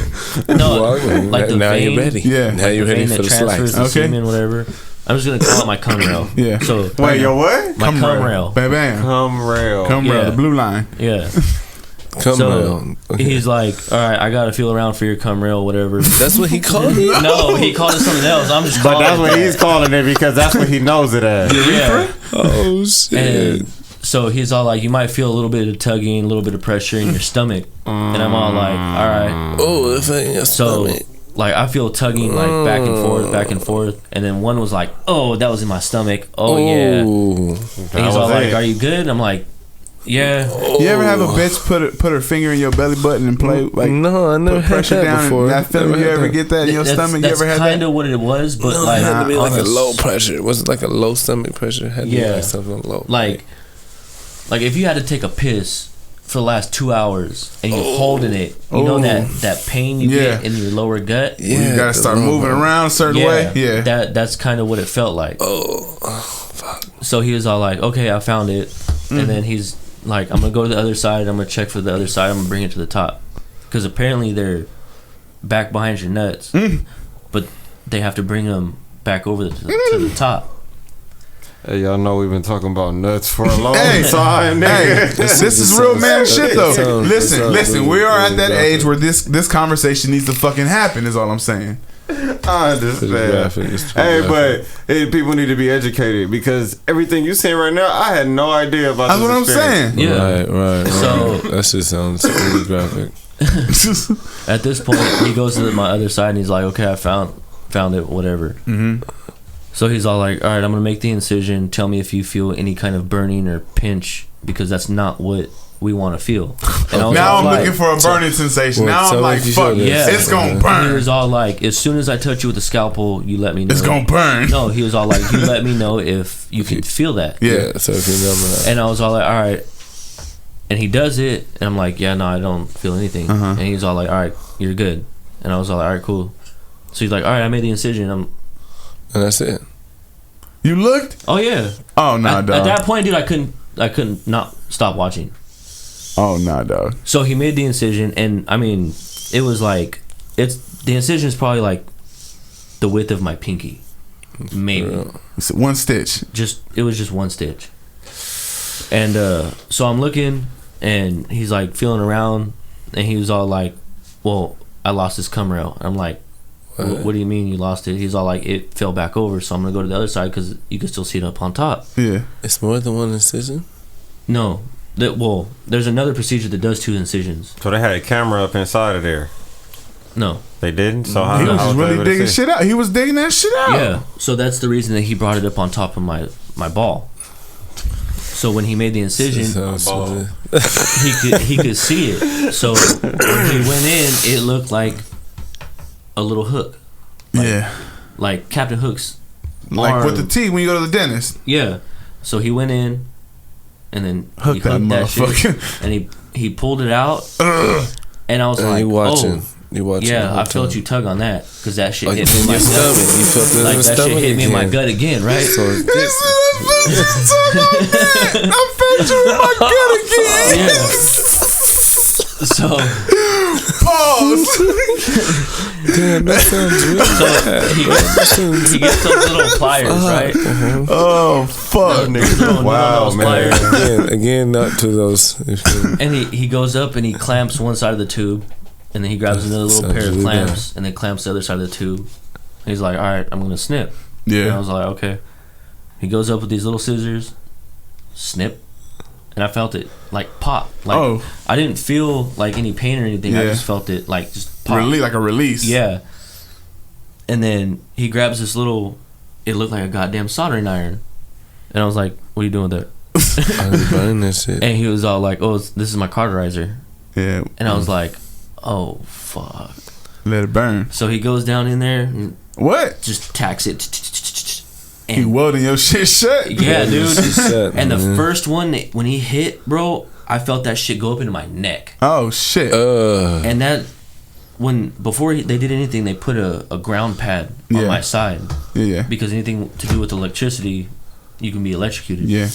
No, like the now vein. You're ready. Yeah. Now you're ready for the slice. The semen, whatever. I'm just gonna call it my cum rail. Yeah. So wait, your what? My cum rail. Bam bam. Cum rail. Cum rail. The blue line. Yeah. Cum rail. He's like, all right, I gotta feel around for your cum rail, whatever. That's what he called it? No, he called it something else. I'm just calling But that's it what he's calling it because that's what he knows it as. Yeah. Oh shit. And so he's all like, you might feel a little bit of tugging, a little bit of pressure in your stomach. And I'm all like, all right. Oh, it's in your stomach. Like I feel tugging like back and forth, and then one was like, "Oh, that was in my stomach." Oh yeah. And he's all like, "Are you good?" And I'm like, "Yeah." You ever have a bitch put her finger in your belly button and play like? No, I never had that before. That feeling, you ever get that in your stomach? You ever had that? That's kind of what it was, but no, like it had to be like a low pressure. Was it like a low stomach pressure? It had to be like something low. Like if you had to take a piss for the last 2 hours and you're holding it, you know that pain you get in your lower gut. Yeah, you gotta start moving around a certain way. Yeah, that's kind of what it felt like. Fuck. So he was all like, "Okay, I found it," and then he's like, "I'm gonna go to the other side. I'm gonna check for the other side. I'm gonna bring it to the top, because apparently they're back behind your nuts, but they have to bring them back over to the top." Hey, y'all know we've been talking about nuts for a long time, nigga. Hey, this is real man shit though. Listen, we are at that age where this conversation needs to fucking happen. Is all I'm saying. I understand. But people need to be educated because everything you saying right now, I had no idea about. That's what I'm saying. Yeah, right. So that shit sounds really graphic. At this point, he goes to my other side and he's like, "Okay, I found it, whatever." Mm-hmm. So he's all like, "All right, I'm gonna make the incision. Tell me if you feel any kind of burning or pinch, because that's not what we want to feel." And I was now I'm like, looking for a burning sensation. Now I'm like, "Fuck, it's gonna burn." He was all like, "As soon as I touch you with the scalpel, you let me know." It's gonna burn. No, he was all like, "You let me know if you can feel that." Yeah. So if you remember that. And I was all like, "All right." And he does it, and I'm like, "Yeah, no, I don't feel anything." And he's all like, "All right, you're good." And I was all like, "All right, cool." So he's like, "All right, I made the incision." And that's it. You looked? Oh yeah. Oh no, dog. At that point, dude, I couldn't not stop watching. Oh no, dog. So he made the incision, and I mean, it was like the incision is probably like the width of my pinky, maybe. It's one stitch. It was just one stitch. And so I'm looking, And he's like feeling around, and he was all like, well, I lost this cum rail. I'm like, what do you mean you lost it? He's all like, it fell back over, so I'm gonna go to the other side because you can still see it up on top. Yeah. It's more than one incision? No. There's another procedure that does 2 incisions. So they had a camera up inside of there. No. They didn't? So He was just really digging shit out. He was digging that shit out. Yeah. So that's the reason that he brought it up on top of my ball. So when he made the incision, he could see it. So when he went in, it looked like a little hook. Like Captain Hook's like with the teeth when you go to the dentist. Yeah. So he went in, and then hooked that motherfucker, and he pulled it out, and I was like, you watching yeah, I felt you tug on that because that shit like hit me in my gut. You felt it like that shit hit me in my gut again, right? So I felt you in my gut again. Yeah. So pause. Damn, that sounds real. So he gets those little pliers, right? Oh fuck! Wow, man. Again, not to those. And he goes up and he clamps one side of the tube, and then he grabs another little pair of clamps, and then clamps the other side of the tube. And he's like, "All right, I'm gonna snip." Yeah. And I was like, "Okay." He goes up with these little scissors, snip, and I felt it like pop. Like I didn't feel like any pain or anything. I just felt it like just pop. Like a release. Yeah. And then he grabs this little. It looked like a goddamn soldering iron, and I was like, "What are you doing with that?" I was burning that shit. And he was all like, "Oh, this is my cauterizer." Yeah. And I was like, "Oh fuck." Let it burn. So he goes down in there and just tacks it. And he welding your shit shut. Yeah, dude. And the first one, when he hit, bro, I felt that shit go up into my neck. Oh shit. And that before they did anything, they put a ground pad on my side. Yeah. Because anything to do with electricity, you can be electrocuted. Yeah.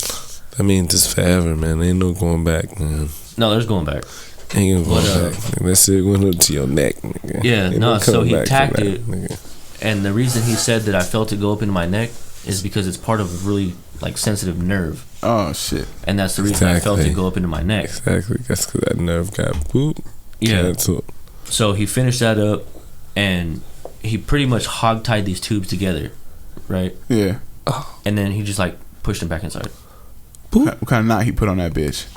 I mean, just forever, man. Ain't no going back, man. No, there's going back. Ain't gonna go back. That shit went up to your neck, nigga. Yeah, no. So he tacked it, nigga. And the reason he said that I felt it go up into my neck is because it's part of a really like sensitive nerve. Oh shit. And that's the reason I felt it go up into my neck. Exactly. That's because that nerve got boop. Yeah. Canceled. So he finished that up, and he pretty much hog-tied these tubes together, right? Yeah. And then he just like pushed them back inside. What kind of knot he put on that bitch?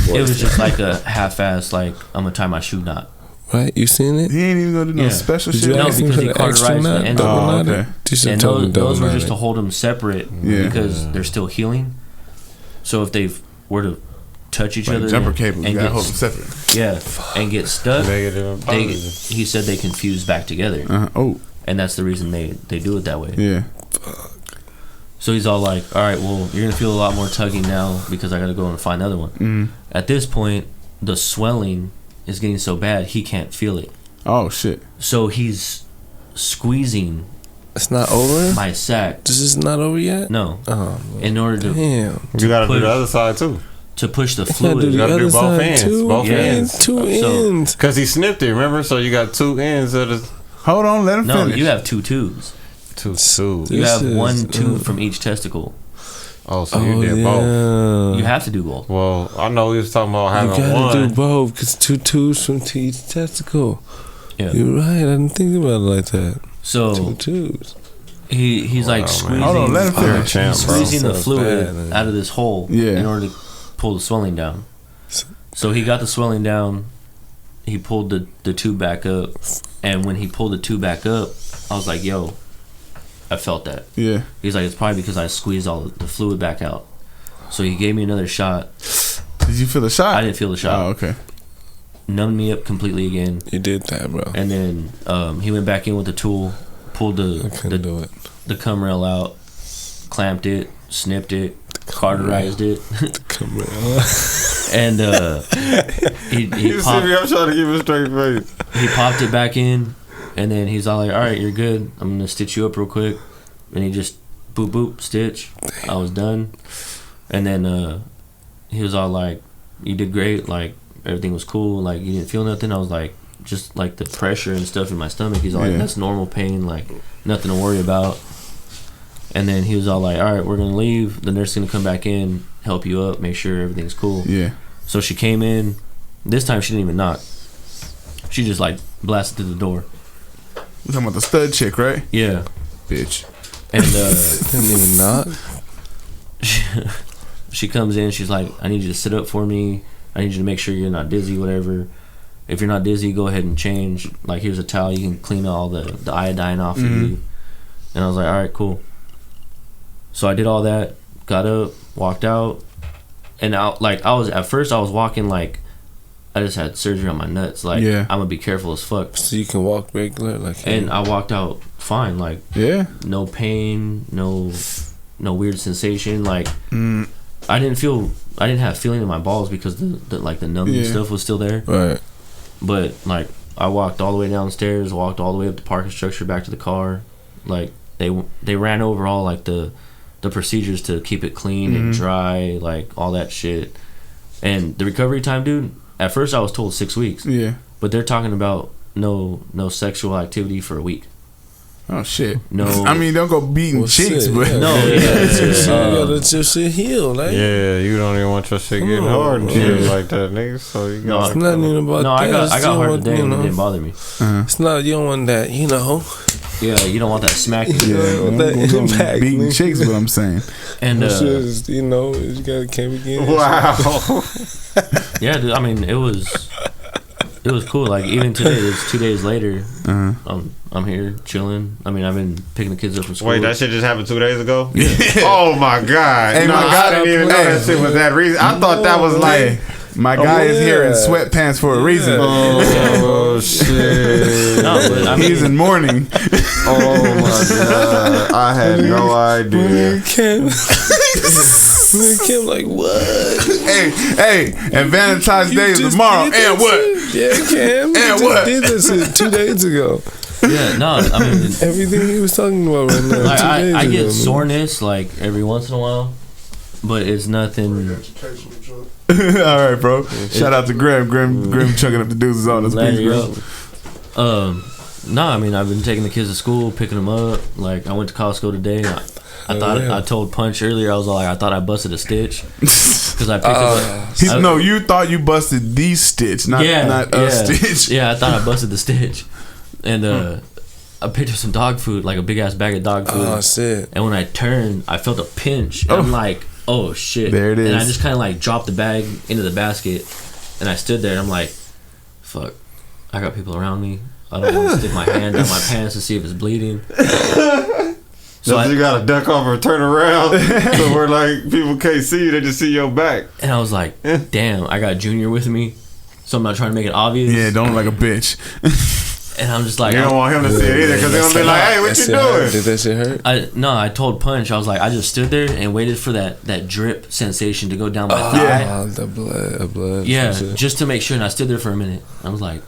It was just like a half-ass, like, I'm gonna tie my shoe knot. Right? You seen it? He ain't even gonna do no special shit. No, because he cauterized the end of it. And those were just to hold them separate because they're still healing. So if they were to touch each other jumper cables, and you gotta hold them separate. Yeah, and get stuck, he said they can fuse back together. And that's the reason they do it that way. Yeah. So he's all like, all right, well, you're gonna feel a lot more tugging now because I gotta go and find another one. At this point, the swelling is getting so bad he can't feel it. Oh shit. So he's squeezing. It's not over? My sack. This is not over yet? No. Oh, in order to you gotta do the other side too. To push the fluid. You gotta do both ends. Both ends. Two ends. Because he snipped it, remember? So you got 2 ends of the... Hold on, let him finish. No, you have 2 tubes. 2 tubes. You have 1 tube from each testicle. Oh, so you did both. You have to do both. Well, I know we was talking about having one. You gotta do both, because 2 tubes from each testicle. Yeah. You're right, I didn't think about it like that. So 2 tubes. He's like squeezing. Hold on, let him finish. He's squeezing the fluid out of this hole in order to pull the swelling down. So he got the swelling down. He pulled the tube back up, and when he pulled the tube back up, I was like, "Yo, I felt that." Yeah. He's like, "It's probably because I squeezed all the fluid back out." So he gave me another shot. Did you feel the shot? I didn't feel the shot. Oh, okay. Numbed me up completely again. You did that, bro. And then he went back in with the tool, pulled the cum rail out, clamped it, snipped it, cauterized it. And he popped, I'm trying to give a straight face. He popped it back in, and then he's all like, "All right, you're good. I'm gonna stitch you up real quick." And he just boop boop stitch. I was done. And then he was all like, "You did great. Like everything was cool. Like you didn't feel nothing." I was like, just like the pressure and stuff in my stomach. He's all like, "That's normal pain. Like nothing to worry about." And then he was all like, "All right, we're gonna leave. The nurse is gonna come back in, help you up, make sure everything's cool." Yeah. So she came in. This time she didn't even knock. She just like blasted through the door. We're talking about the stud chick, right? Yeah. Bitch. And didn't even knock. She comes in. She's like, I need you to sit up for me. I need you to make sure you're not dizzy, whatever. If you're not dizzy, go ahead and change. Like, here's a towel. You can clean all the iodine off of you. And I was like, all right, cool. So I did all that, got up, walked out. And I was walking like I just had surgery on my nuts. Like, I'm gonna be careful as fuck. So you can walk regular, like. And I walked out fine, like. Yeah. No pain, no weird sensation. Like, I didn't have feeling in my balls because the numbing stuff was still there. Right. But like, I walked all the way downstairs, walked all the way up the parking structure back to the car. Like, they ran over all like the procedures to keep it clean and dry, like all that shit. And the recovery time, dude. At first, I was told 6 weeks. Yeah. But they're talking about no sexual activity for a week. Oh shit! No, I mean, don't go beating chicks, but you gotta let your shit heal, like. Yeah, you don't even want your shit getting hard and shit like that, nigga. So you got. It's not even about that. I got hard today and it didn't bother me. It's not. You don't want that, you know. Yeah, you don't want that smack. That impact, beating chicks, what I'm saying. And you know, you gotta came again. Wow. Yeah, dude. I mean, it was cool. Like, even today, it's 2 days later. I'm here chilling. I mean, I've been picking the kids up from school. Wait, that shit just happened 2 days ago? Yeah. Oh my god! Hey, no, I didn't even know that shit was that reason. I thought that was like. My guy is here in sweatpants for a reason. Oh shit! No, but I mean, he's in mourning. Oh my god! I had no idea. Me and Kim like, what? Hey, and Valentine's Day is tomorrow. And what? Yeah, Kim. And what? Did this shit 2 days ago. Yeah, no, I mean everything he was talking about right now. Like, 2 days I ago, get man. soreness like every once in a while, but it's nothing. All right, bro. Shout out to Grim chucking up the deuces on us. No, I mean, I've been taking the kids to school, picking them up. Like, I went to Costco today. I told Punch earlier, I was like, I thought I busted a stitch because I picked up. No, you thought you busted the stitch, not a stitch. Yeah, I thought I busted the stitch, and I picked up some dog food, like a big ass bag of dog food. Oh shit! And when I turned, I felt a pinch. And I'm like, oh shit! There it is. And I just kind of like dropped the bag into the basket, and I stood there and I'm like, fuck, I got people around me. I don't want to stick my hand down my pants to see if it's bleeding. So you gotta duck off or turn around so where like people can't see you, they just see your back. And I was like, damn, I got Junior with me, so I'm not trying to make it obvious. Yeah, don't look like a bitch. And I'm just like, you don't want him to see it either because they're gonna be like, hey, what you doing? Did that shit hurt? I told Punch, I was like, I just stood there and waited for that drip sensation to go down my thigh. Oh, the blood. Yeah, just to make sure. And I stood there for a minute. I was like,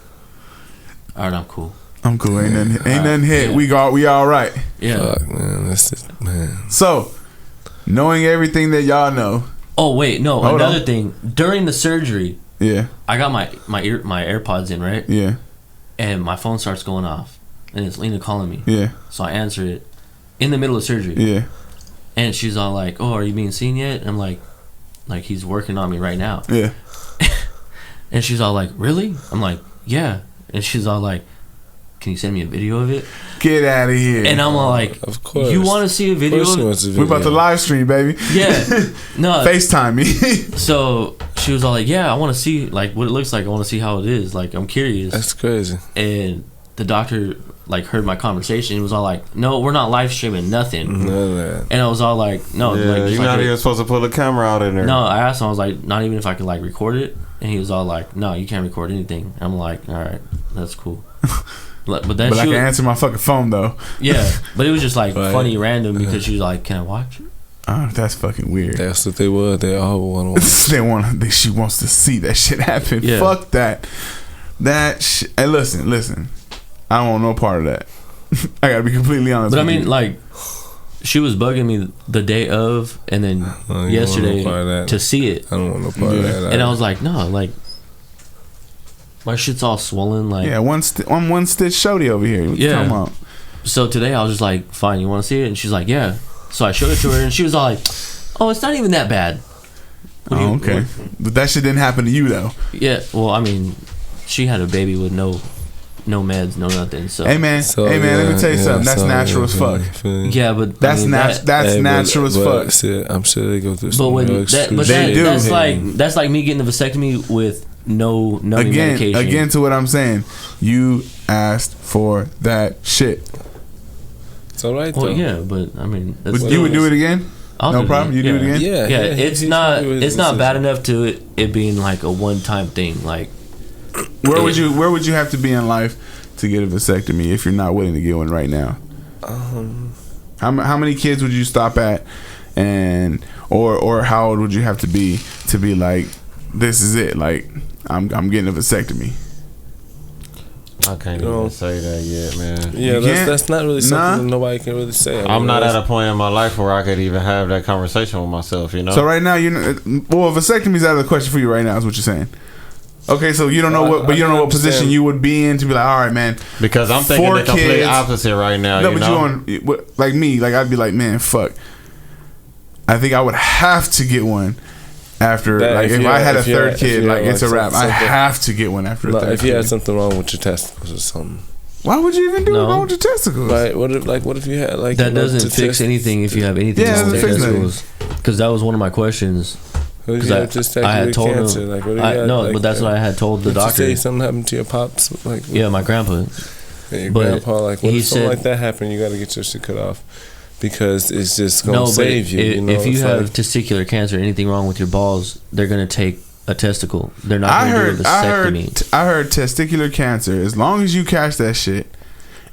all right, I'm cool. I'm cool. Ain't nothing hit. Yeah. We all right. Yeah. Fuck, man. That's it, man. So, knowing everything that y'all know. Oh wait, no. Another thing. During the surgery, I got my AirPods in, right? Yeah. And my phone starts going off, and it's Lena calling me. Yeah. So I answer it in the middle of surgery. Yeah. And she's all like, "Oh, are you being seen yet?" And I'm like he's working on me right now. Yeah. And she's all like, "Really?" I'm like, "Yeah." And she's all like, "Can you send me a video of it?" Get out of here. And I'm all like, of course. You want to see a video of it? We're about to live stream, baby. Yeah. No. FaceTime me. So she was all like, yeah, I want to see like what it looks like. I want to see how it is. Like, I'm curious. That's crazy. And the doctor like heard my conversation and was all like, no, we're not live streaming nothing. None of that. And I was all like, no. Yeah, like, you're not even supposed to pull the camera out in there. No, I asked him, I was like, not even if I could like record it. And he was all like, no, you can't record anything. And I'm like, all right, that's cool. But I can answer my fucking phone though. Yeah, but it was just like funny, random because she was like, "Can I watch it?" Oh, that's fucking weird. That's what they were. They all want. She wants to see that shit happen. Yeah. Fuck that. Hey, listen. I don't want no part of that. I gotta be completely honest. But I mean, like, she was bugging me the day of, and then yesterday to see it. I don't want no part of that. And I was like, no, like. My shit's all swollen, like one stitch shorty over here. What you talking about? So today I was just like, fine, you want to see it? And she's like, yeah. So I showed it to her, and she was all like, oh, it's not even that bad. Okay. But that shit didn't happen to you though. Yeah. Well, I mean, she had a baby with no meds, no nothing. So hey man, let me tell you something. That's natural as fuck. Yeah, but that's natural as fuck. I'm sure they go through. That's like me getting a vasectomy with no medication. Again, to what I'm saying, you asked for that shit. It's all right. Well, though. Yeah, but I mean, you would do it again. No problem. You do it again. Yeah. It's not bad enough to it being like a one-time thing. Like, where would you have to be in life to get a vasectomy if you're not willing to get one right now? How many kids would you stop at, or how old would you have to be like, this is it? Like, I'm getting a vasectomy. I can't even say that yet, man. Yeah, that's not really something that nobody can really say. I'm not at a point in my life where I could even have that conversation with myself, you know? So right now, vasectomy's out of the question for you right now, is what you're saying. Okay, so you don't know what position you would be in to be like, all right, man. Because I'm thinking the complete opposite right now. No, but you like me, like I'd be like, man, fuck. I think I would have to get one after, like, if I had a third kid, like, it's a wrap. I have to get one after a third kid. If you had something wrong with your testicles or something. Why would you even do it wrong with your testicles? Right. What if you had like that doesn't fix anything if you have anything wrong with your testicles? Because that was one of my questions. Because I had told him, but that's what I had told the doctor. You say something happened to your pops, like my grandpa. Your grandpa, like, what if something like that happened? You got to get your shit cut off because it's just gonna save you. If you have testicular cancer, anything wrong with your balls, they're gonna take a testicle. They're not gonna do a vasectomy. I heard testicular cancer, as long as you catch that shit,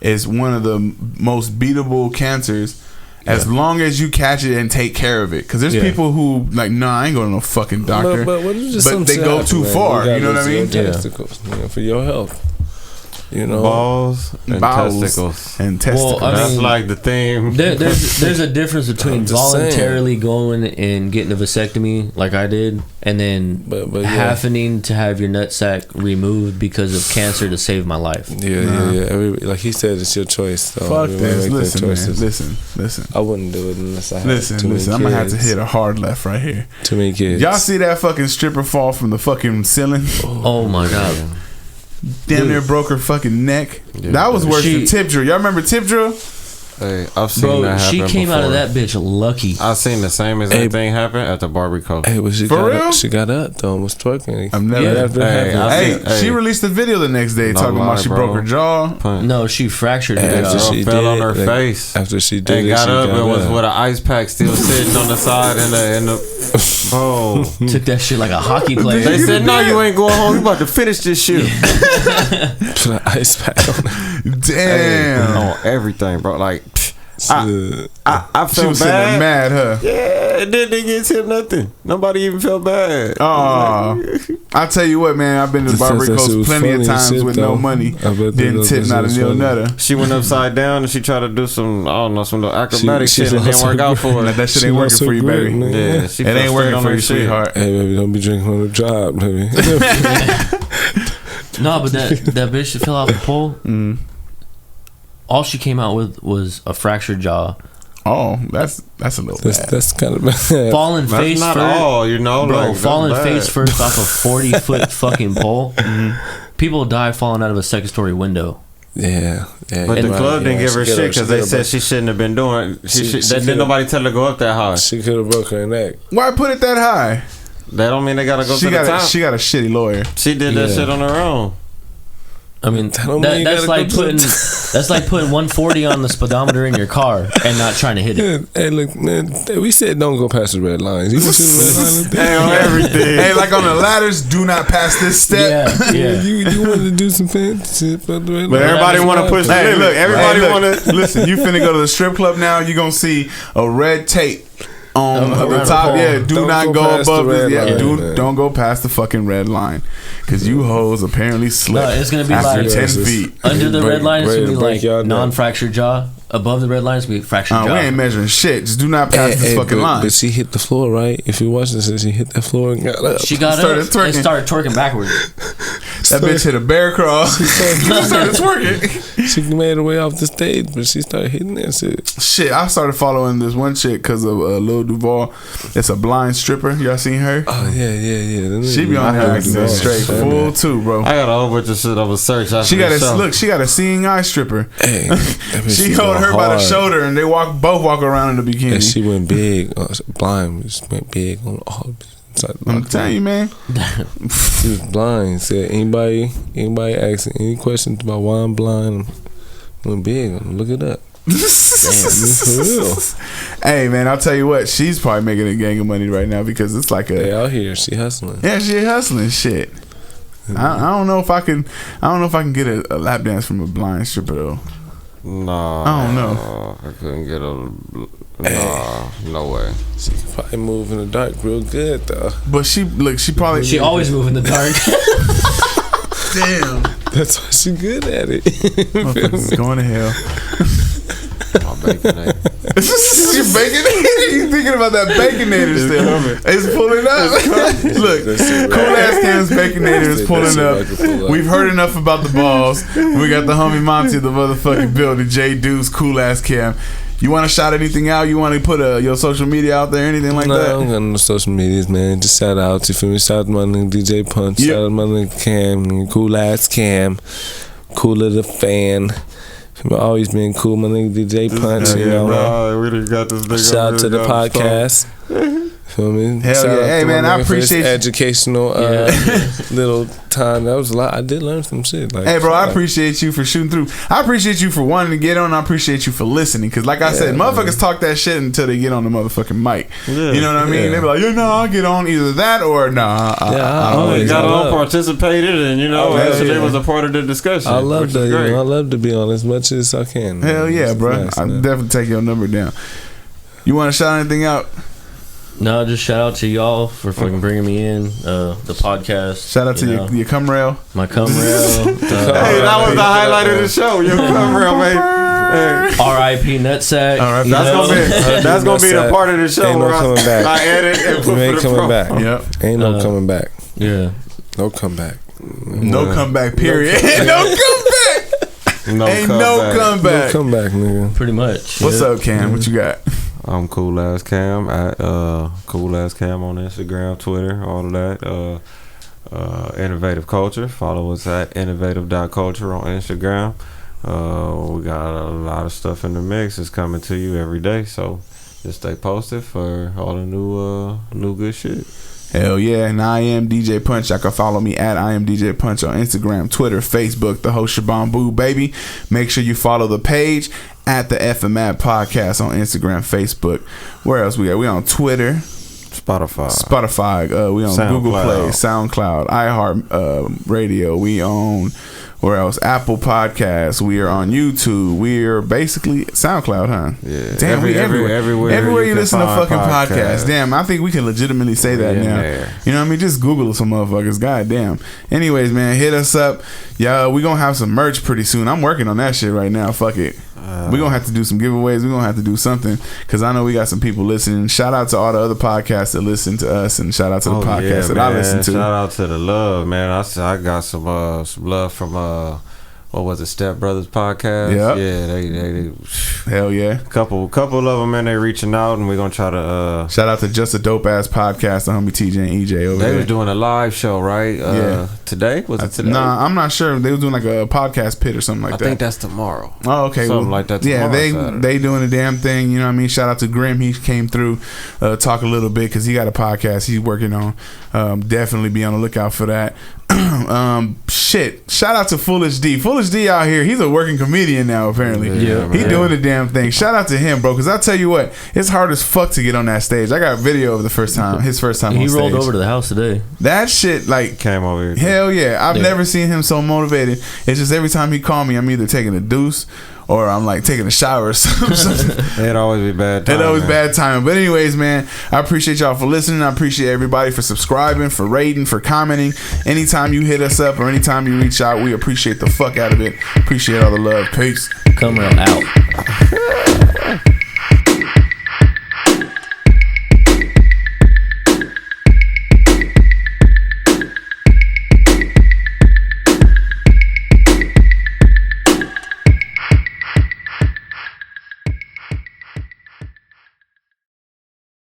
is one of the most beatable cancers. As long as you catch it and take care of it, because there's people who like, I ain't going to no fucking doctor. But they go too far. You know what I mean? Testicles, for your health. Balls and testicles. Well, that's like the theme. There's a difference between voluntarily going and getting a vasectomy, like I did, and then happening to have your nutsack removed because of cancer to save my life. Like he said, it's your choice. So fuck this. Listen. I wouldn't do it unless I had too many kids. I'm gonna have to hit a hard left right here. Too many kids. Y'all see that fucking stripper fall from the fucking ceiling? Oh my god. Damn near broke her fucking neck. That was worse than Tip Drill. Y'all remember Tip Drill? Hey, I've seen that happen. She came out of that bitch lucky. I've seen the same exact thing happen at the barbecue. Hey, but she got up though and was twerking. I've never. She released a video the next day talking about she broke her jaw. No, she fractured her jaw. She fell on her face. After she did, and got up and was with an ice pack still sitting on the side in the. Bro, took that shit like a hockey player. They said, "No, you ain't going home. You about to finish this shit." Put an ice pack on it. Damn. On everything, bro. Like, I felt she was bad. Mad, huh? Yeah, and then they get hit nothing. Nobody even felt bad. I tell you what, man. I've been to Barber plenty of times with no money. Didn't tip not a nil nutter. She went upside down and she tried to do some little acrobatic shit and it didn't work out for her. That shit ain't working for you, baby. Yeah, it ain't working for you, sweetheart. Hey, baby, don't be drinking on the job, baby. No, but that bitch that fell off the pole. All she came out with was a fractured jaw. Oh, that's a little bad. That's kind of bad. Falling face not first. All, you know, bro. Like, falling face first off a 40-foot fucking pole. People die falling out of a second-story window. Yeah. But the club didn't give her shit because they said she shouldn't have been doing. Didn't nobody tell her to go up that high. She could have broke her neck. Why put it that high? That don't mean they gotta go to the top. She got a shitty lawyer. She did that shit on her own. I mean, that's like putting 140 on the speedometer in your car and not trying to hit it. Hey, look, man, we said don't go past the red lines. You want to see the red line? Hey, on everything. Hey, like on the ladders, do not pass this step. Yeah. You wanted to do some fancy shit, but everybody want to push. Hey, look, everybody want to listen. You finna go to the strip club now. You gonna see a red tape on the top. Do not go above it. Don't go past the fucking red line, because you hoes apparently slip. No, it's gonna be after like 10 feet. Under the red line, it's gonna be like non-fractured jaw. Above the red line, it's gonna be fractured jaw. We ain't measuring shit. Just do not pass this fucking line. But she hit the floor, right? If you watch this, she hit that floor and got up. She got up and started twerking backwards. That bitch hit a bear crawl. She started twerking. She made her way off the stage, but she started hitting that shit. Shit, I started following this one chick because of Lil Duval. It's a blind stripper. Y'all seen her? Oh yeah. She be on her acting straight full too, bro. I got a whole bunch of shit I was searching. She got a seeing eye stripper. Hey, she held her by the shoulder and they both walk around in the bikini. And she went big. Blind, just went big on all. I'm telling you, man. She was blind. Said anybody asking any questions about why I'm blind, went big. Look it up. Damn, for real. Hey man, I'll tell you what, she's probably making a gang of money right now because it's like they out here. She hustling. Yeah, she hustling shit. I don't know if I can get a lap dance from a blind stripper though. Nah, I don't know. I couldn't get no way. She can probably move in the dark real good though. But she always move in the dark. Damn. That's why she good at it. Motherfuckers going to hell. My baconator. You baconator? You thinking about that baconator still? It's pulling up. Look, Cool Ass Cam's baconator is pulling up. We've heard enough about the balls. We got the homie Monte, the motherfucking building, J Deuce, Cool Ass Cam. You want to shout anything out? You want to put your social media out there, anything like that? No, I don't got no social medias, man. Just shout out. You feel me? Shout out to my nigga DJ Punch. Yep. Shout out to my nigga Cam. Cool Ass Cam. Cooler the fan. Always been cool, my nigga DJ Punch. You know, we done got this nigga. Shout out to the podcast. Feel me? Hell yeah. Hey man, I appreciate educational little time. That was a lot. I did learn some shit. Like, hey bro, I appreciate you for shooting through. I appreciate you for wanting to get on. I appreciate you for listening. Cause like I said, motherfuckers talk that shit until they get on the motherfucking mic. Yeah, you know what I mean? They be like, I'll get on either that or nah. I got on, participated, and they was a part of the discussion. I love that. I love to be on as much as I can. Hell yeah, bro. I definitely take your number down. You want to shout anything out? No, just shout out to y'all for fucking bringing me in the podcast. Shout out to your cum rail. My cum rail. Hey, that was the highlight of the show. Your cum rail, man. R.I.P. Nutsack. That's gonna be the part of the show. Ain't no coming back. I edit and put ain't coming back. Yep. Ain't no coming back. Yeah. No comeback. No comeback. Period. No comeback. Ain't no comeback. No comeback, nigga. Pretty much. What's up, Cam? What you got? I'm Cool Ass Cam at Cool Ass Cam on Instagram, Twitter, all of that. Innovative Culture. Follow us at innovative.culture on Instagram. We got a lot of stuff in the mix. It's coming to you every day, so just stay posted for all the new good shit. Hell yeah, and I am DJ Punch. Y'all can follow me at I am DJ Punch on Instagram, Twitter, Facebook, the whole Shabam Boo, baby. Make sure you follow the page at the FMAP Podcast on Instagram, Facebook. Where else we at? We on Twitter, Spotify. We on Google Play, SoundCloud, iHeart Radio. We on where else? Apple Podcasts. We are on YouTube. We are basically SoundCloud, huh? Yeah. Damn, we everywhere you listen to fucking podcasts. Damn, I think we can legitimately say that now. You know what I mean? Just Google some motherfuckers. God damn. Anyways, man, hit us up. Yeah, we gonna have some merch pretty soon. I'm working on that shit right now. Fuck it. We're gonna have to do some giveaways. We're gonna have to do something because I know we got some people listening. Shout out to all the other podcasts that listen to us, and shout out to the podcasts that I listen to. Shout out to the love, man. I got some love from what was it, Step Brothers podcast? Yep. Yeah, they hell yeah. Couple of them, man. They reaching out, and we're gonna try to shout out to Just a Dope Ass Podcast, the homie TJ and EJ over there. They was doing a live show, right? Yeah. Today was it today? Nah, I'm not sure. They was doing like a podcast pit or something like that. I think that's tomorrow. Oh, okay. Something like that. Tomorrow, yeah, they doing the damn thing. You know what I mean? Shout out to Grim. He came through, talk a little bit because he got a podcast he's working on. Definitely be on the lookout for that. Shit. Shout out to Foolish D. Foolish D out here. He's a working comedian now, apparently. Yeah, he doing the damn thing. Shout out to him, bro. Because I tell you what, it's hard as fuck to get on that stage. I got a video of his first time on stage. He rolled over to the house today. That shit, like, came over here. Hell yeah. I've never seen him so motivated. It's just every time he call me, I'm either taking a deuce or I'm like taking a shower or something. It'd always be bad timing. It'd always bad timing. But anyways, man, I appreciate y'all for listening. I appreciate everybody for subscribing, for rating, for commenting. Anytime you hit us up or anytime you reach out, we appreciate the fuck out of it. Appreciate all the love. Peace. Come out.